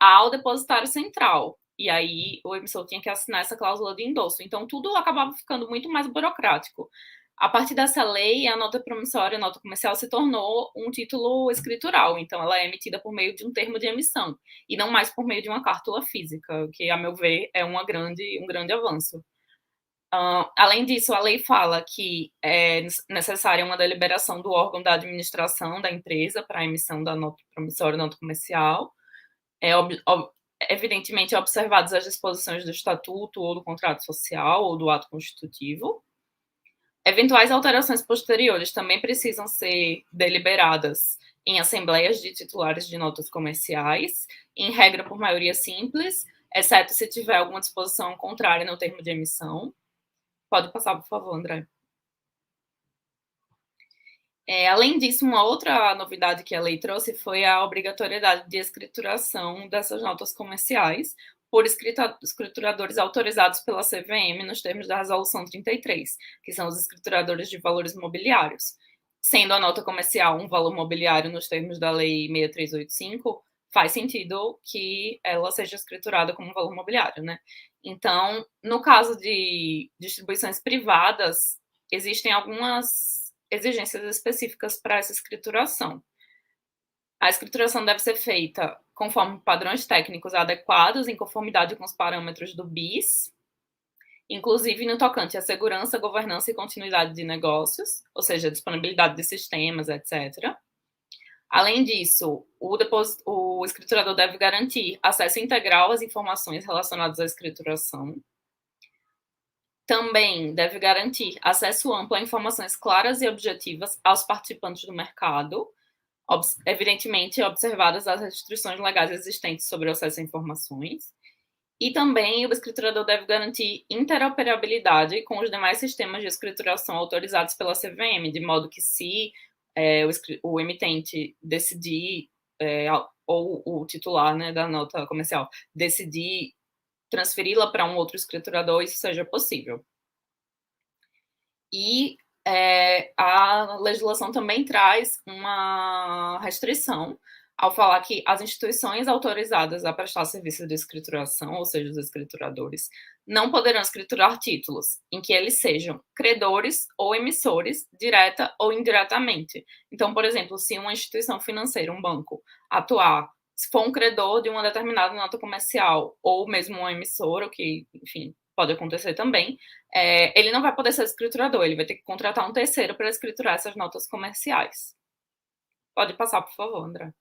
[SPEAKER 4] ao depositário central. E aí o emissor tinha que assinar essa cláusula de endosso. Então, tudo acabava ficando muito mais burocrático. A partir dessa lei, a nota promissória, a nota comercial, se tornou um título escritural. Então, ela é emitida por meio de um termo de emissão, e não mais por meio de uma cártula física, que, a meu ver, é um grande avanço. Além disso, a lei fala que é necessária uma deliberação do órgão da administração da empresa para a emissão da nota promissória e nota comercial. Evidentemente, observadas as disposições do estatuto ou do contrato social ou do ato constitutivo. Eventuais alterações posteriores também precisam ser deliberadas em assembleias de titulares de notas comerciais, em regra por maioria simples, exceto se tiver alguma disposição contrária no termo de emissão. Pode passar, por favor, André. Além disso, uma outra novidade que a lei trouxe foi a obrigatoriedade de escrituração dessas notas comerciais por escrituradores autorizados pela CVM nos termos da Resolução 33, que são os escrituradores de valores mobiliários. Sendo a nota comercial um valor mobiliário nos termos da Lei 6385, faz sentido que ela seja escriturada como um valor mobiliário, né? Então, no caso de distribuições privadas, existem algumas exigências específicas para essa escrituração. A escrituração deve ser feita conforme padrões técnicos adequados, em conformidade com os parâmetros do BIS, inclusive no tocante à segurança, governança e continuidade de negócios, ou seja, disponibilidade de sistemas, etc. Além disso, o escriturador deve garantir acesso integral às informações relacionadas à escrituração. Também deve garantir acesso amplo a informações claras e objetivas aos participantes do mercado, evidentemente observadas as restrições legais existentes sobre o acesso a informações. E também o escriturador deve garantir interoperabilidade com os demais sistemas de escrituração autorizados pela CVM, de modo que se o emitente decidir, ou o titular, né, da nota comercial, decidir transferi-la para um outro escriturador, isso seja possível. E a legislação também traz uma restrição ao falar que as instituições autorizadas a prestar serviço de escrituração, ou seja, os escrituradores, não poderão escriturar títulos em que eles sejam credores ou emissores, direta ou indiretamente. Então, por exemplo, se uma instituição financeira, um banco, atuar, se for um credor de uma determinada nota comercial, ou mesmo um emissor, o que, enfim, pode acontecer também, ele não vai poder ser escriturador, ele vai ter que contratar um terceiro para escriturar essas notas comerciais. Pode passar, por favor, André.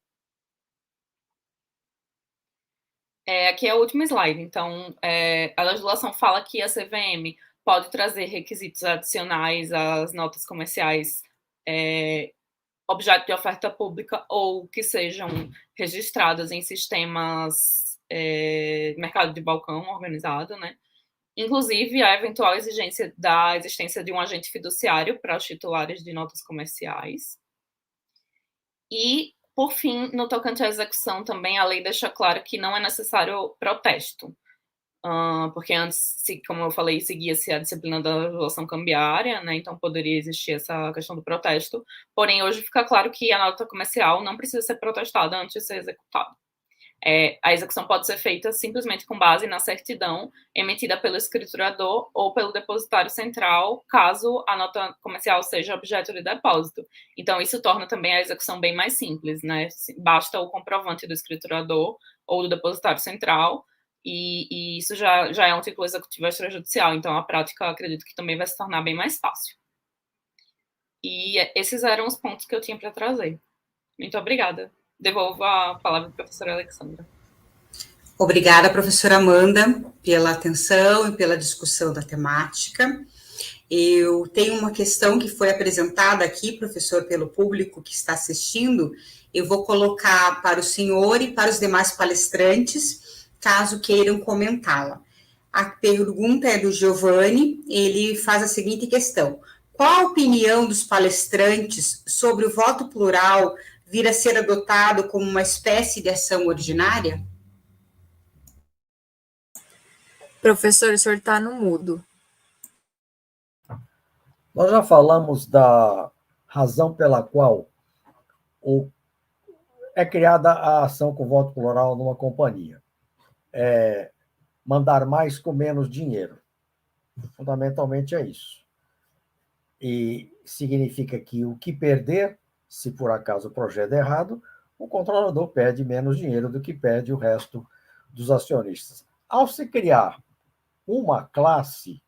[SPEAKER 4] Aqui é o último slide. Então, a legislação fala que a CVM pode trazer requisitos adicionais às notas comerciais objeto de oferta pública ou que sejam registradas em sistemas mercado de balcão organizado, né? Inclusive, a eventual exigência da existência de um agente fiduciário para os titulares de notas comerciais. E, por fim, no tocante à execução também, a lei deixa claro que não é necessário protesto, porque antes, como eu falei, seguia-se a disciplina da legislação cambiária, né, então poderia existir essa questão do protesto, porém hoje fica claro que a nota comercial não precisa ser protestada antes de ser executada. A execução pode ser feita simplesmente com base na certidão emitida pelo escriturador ou pelo depositário central, caso a nota comercial seja objeto de depósito. Então, isso torna também a execução bem mais simples, né? Basta o comprovante do escriturador ou do depositário central, e isso já é um título executivo extrajudicial. Então, a prática, acredito que também vai se tornar bem mais fácil. E esses eram os pontos que eu tinha para trazer. Muito obrigada. Devolvo a palavra para a professora Alexandra.
[SPEAKER 2] Obrigada, professora Amanda, pela atenção e pela discussão da temática. Eu tenho uma questão que foi apresentada aqui, professor, pelo público que está assistindo. Eu vou colocar para o senhor e para os demais palestrantes, caso queiram comentá-la. A pergunta é do Giovanni, ele faz a seguinte questão: qual a opinião dos palestrantes sobre o voto plural vir a ser adotado como uma espécie de ação ordinária?
[SPEAKER 1] Professor, o senhor está no mudo.
[SPEAKER 3] Nós já falamos da razão pela qual é criada a ação com voto plural numa companhia. Mandar mais com menos dinheiro. Fundamentalmente é isso. E significa que o que perder, se por acaso o projeto é errado, o controlador perde menos dinheiro do que perde o resto dos acionistas. Ao se criar uma classe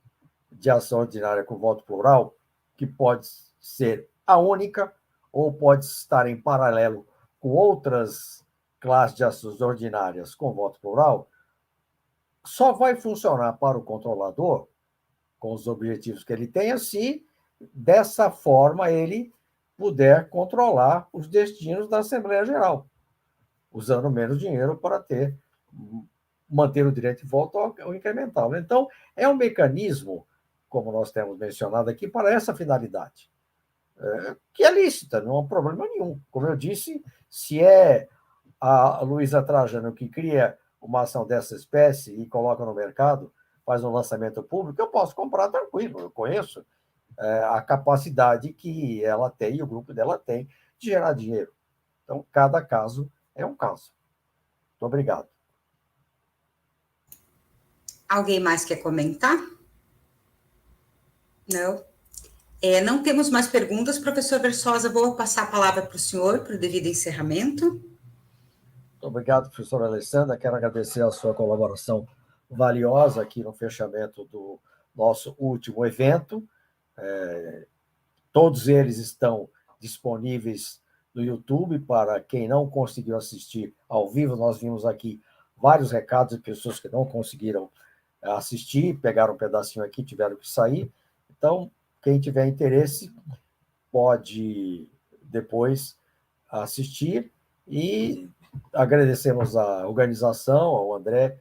[SPEAKER 3] de ação ordinária com voto plural, que pode ser a única ou pode estar em paralelo com outras classes de ações ordinárias com voto plural, só vai funcionar para o controlador, com os objetivos que ele tenha, se dessa forma ele puder controlar os destinos da Assembleia Geral, usando menos dinheiro para manter o direito de voto ou incrementá-lo. Então, é um mecanismo, como nós temos mencionado aqui, para essa finalidade, que é lícita, não há problema nenhum. Como eu disse, se é a Luísa Trajano que cria uma ação dessa espécie e coloca no mercado, faz um lançamento público, eu posso comprar tranquilo, eu conheço a capacidade que ela tem e o grupo dela tem de gerar dinheiro. Então, cada caso é um caso. Muito obrigado.
[SPEAKER 2] Alguém mais quer comentar? Não? Não temos mais perguntas, professor Versosa. Vou passar a palavra para o senhor, para o devido encerramento.
[SPEAKER 3] Muito obrigado, professora Alessandra. Quero agradecer a sua colaboração valiosa aqui no fechamento do nosso último evento. Todos eles estão disponíveis no YouTube para quem não conseguiu assistir ao vivo. Nós vimos aqui vários recados de pessoas que não conseguiram assistir, pegaram um pedacinho aqui, tiveram que sair. Então, quem tiver interesse pode depois assistir, e agradecemos à organização, ao André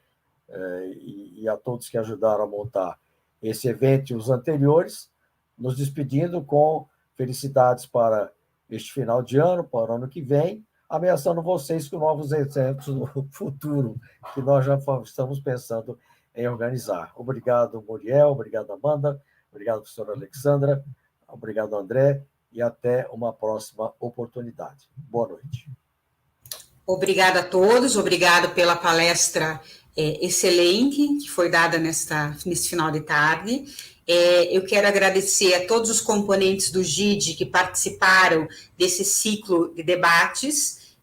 [SPEAKER 3] e a todos que ajudaram a montar esse evento e os anteriores, nos despedindo com felicidades para este final de ano, para o ano que vem, ameaçando vocês com novos eventos no futuro, que nós já estamos pensando em organizar. Obrigado, Muriel, obrigado, Amanda, obrigado, professora Alexandra, obrigado, André, e até uma próxima oportunidade. Boa noite.
[SPEAKER 2] Obrigada a todos, obrigado pela palestra excelente que foi dada nesse final de tarde. Eu quero agradecer a todos os componentes do GID que participaram desse ciclo de debates,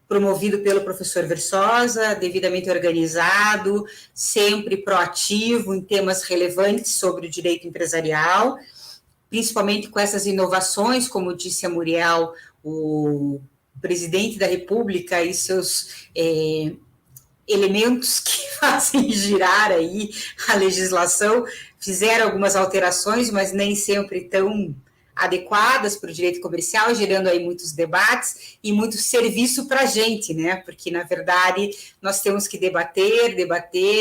[SPEAKER 2] promovido pelo professor Versosa, devidamente organizado, sempre proativo em temas relevantes sobre o direito empresarial, principalmente com essas inovações, como disse a Muriel, o presidente da República e seus elementos que fazem girar aí a legislação, fizeram algumas alterações, mas nem sempre tão adequadas para o direito comercial, gerando aí muitos debates e muito serviço para a gente, né? Porque, na verdade, nós temos que debater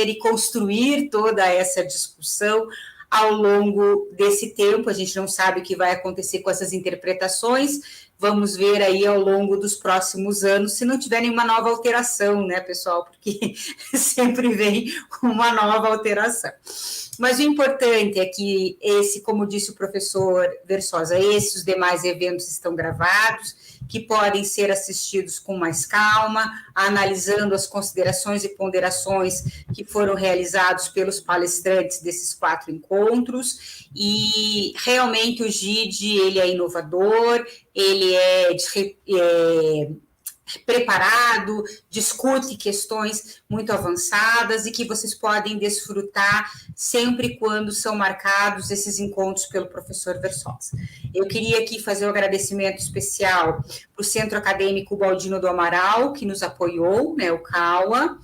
[SPEAKER 2] e construir toda essa discussão ao longo desse tempo. A gente não sabe o que vai acontecer com essas interpretações, vamos ver aí ao longo dos próximos anos, se não tiver nenhuma nova alteração, né, pessoal? Porque sempre vem uma nova alteração. Mas o importante é que como disse o professor Versosa, esses demais eventos estão gravados, que podem ser assistidos com mais calma, analisando as considerações e ponderações que foram realizados pelos palestrantes desses 4 encontros, e realmente o GID, ele é inovador, ele é preparado, discute questões muito avançadas e que vocês podem desfrutar sempre quando são marcados esses encontros pelo professor Versosa. Eu queria aqui fazer um agradecimento especial para o Centro Acadêmico Baldino do Amaral, que nos apoiou, né, o CAUA,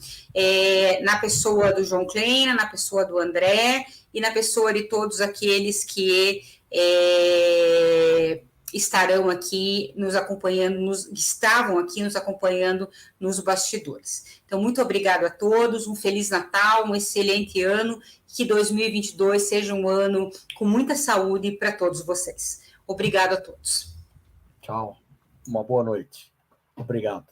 [SPEAKER 2] na pessoa do João Kleina, na pessoa do André e na pessoa de todos aqueles que estarão aqui nos acompanhando, estavam aqui nos acompanhando nos bastidores. Então, muito obrigado a todos, um Feliz Natal, um excelente ano, que 2022 seja um ano com muita saúde para todos vocês. Obrigado a todos.
[SPEAKER 3] Tchau, uma boa noite. Obrigado.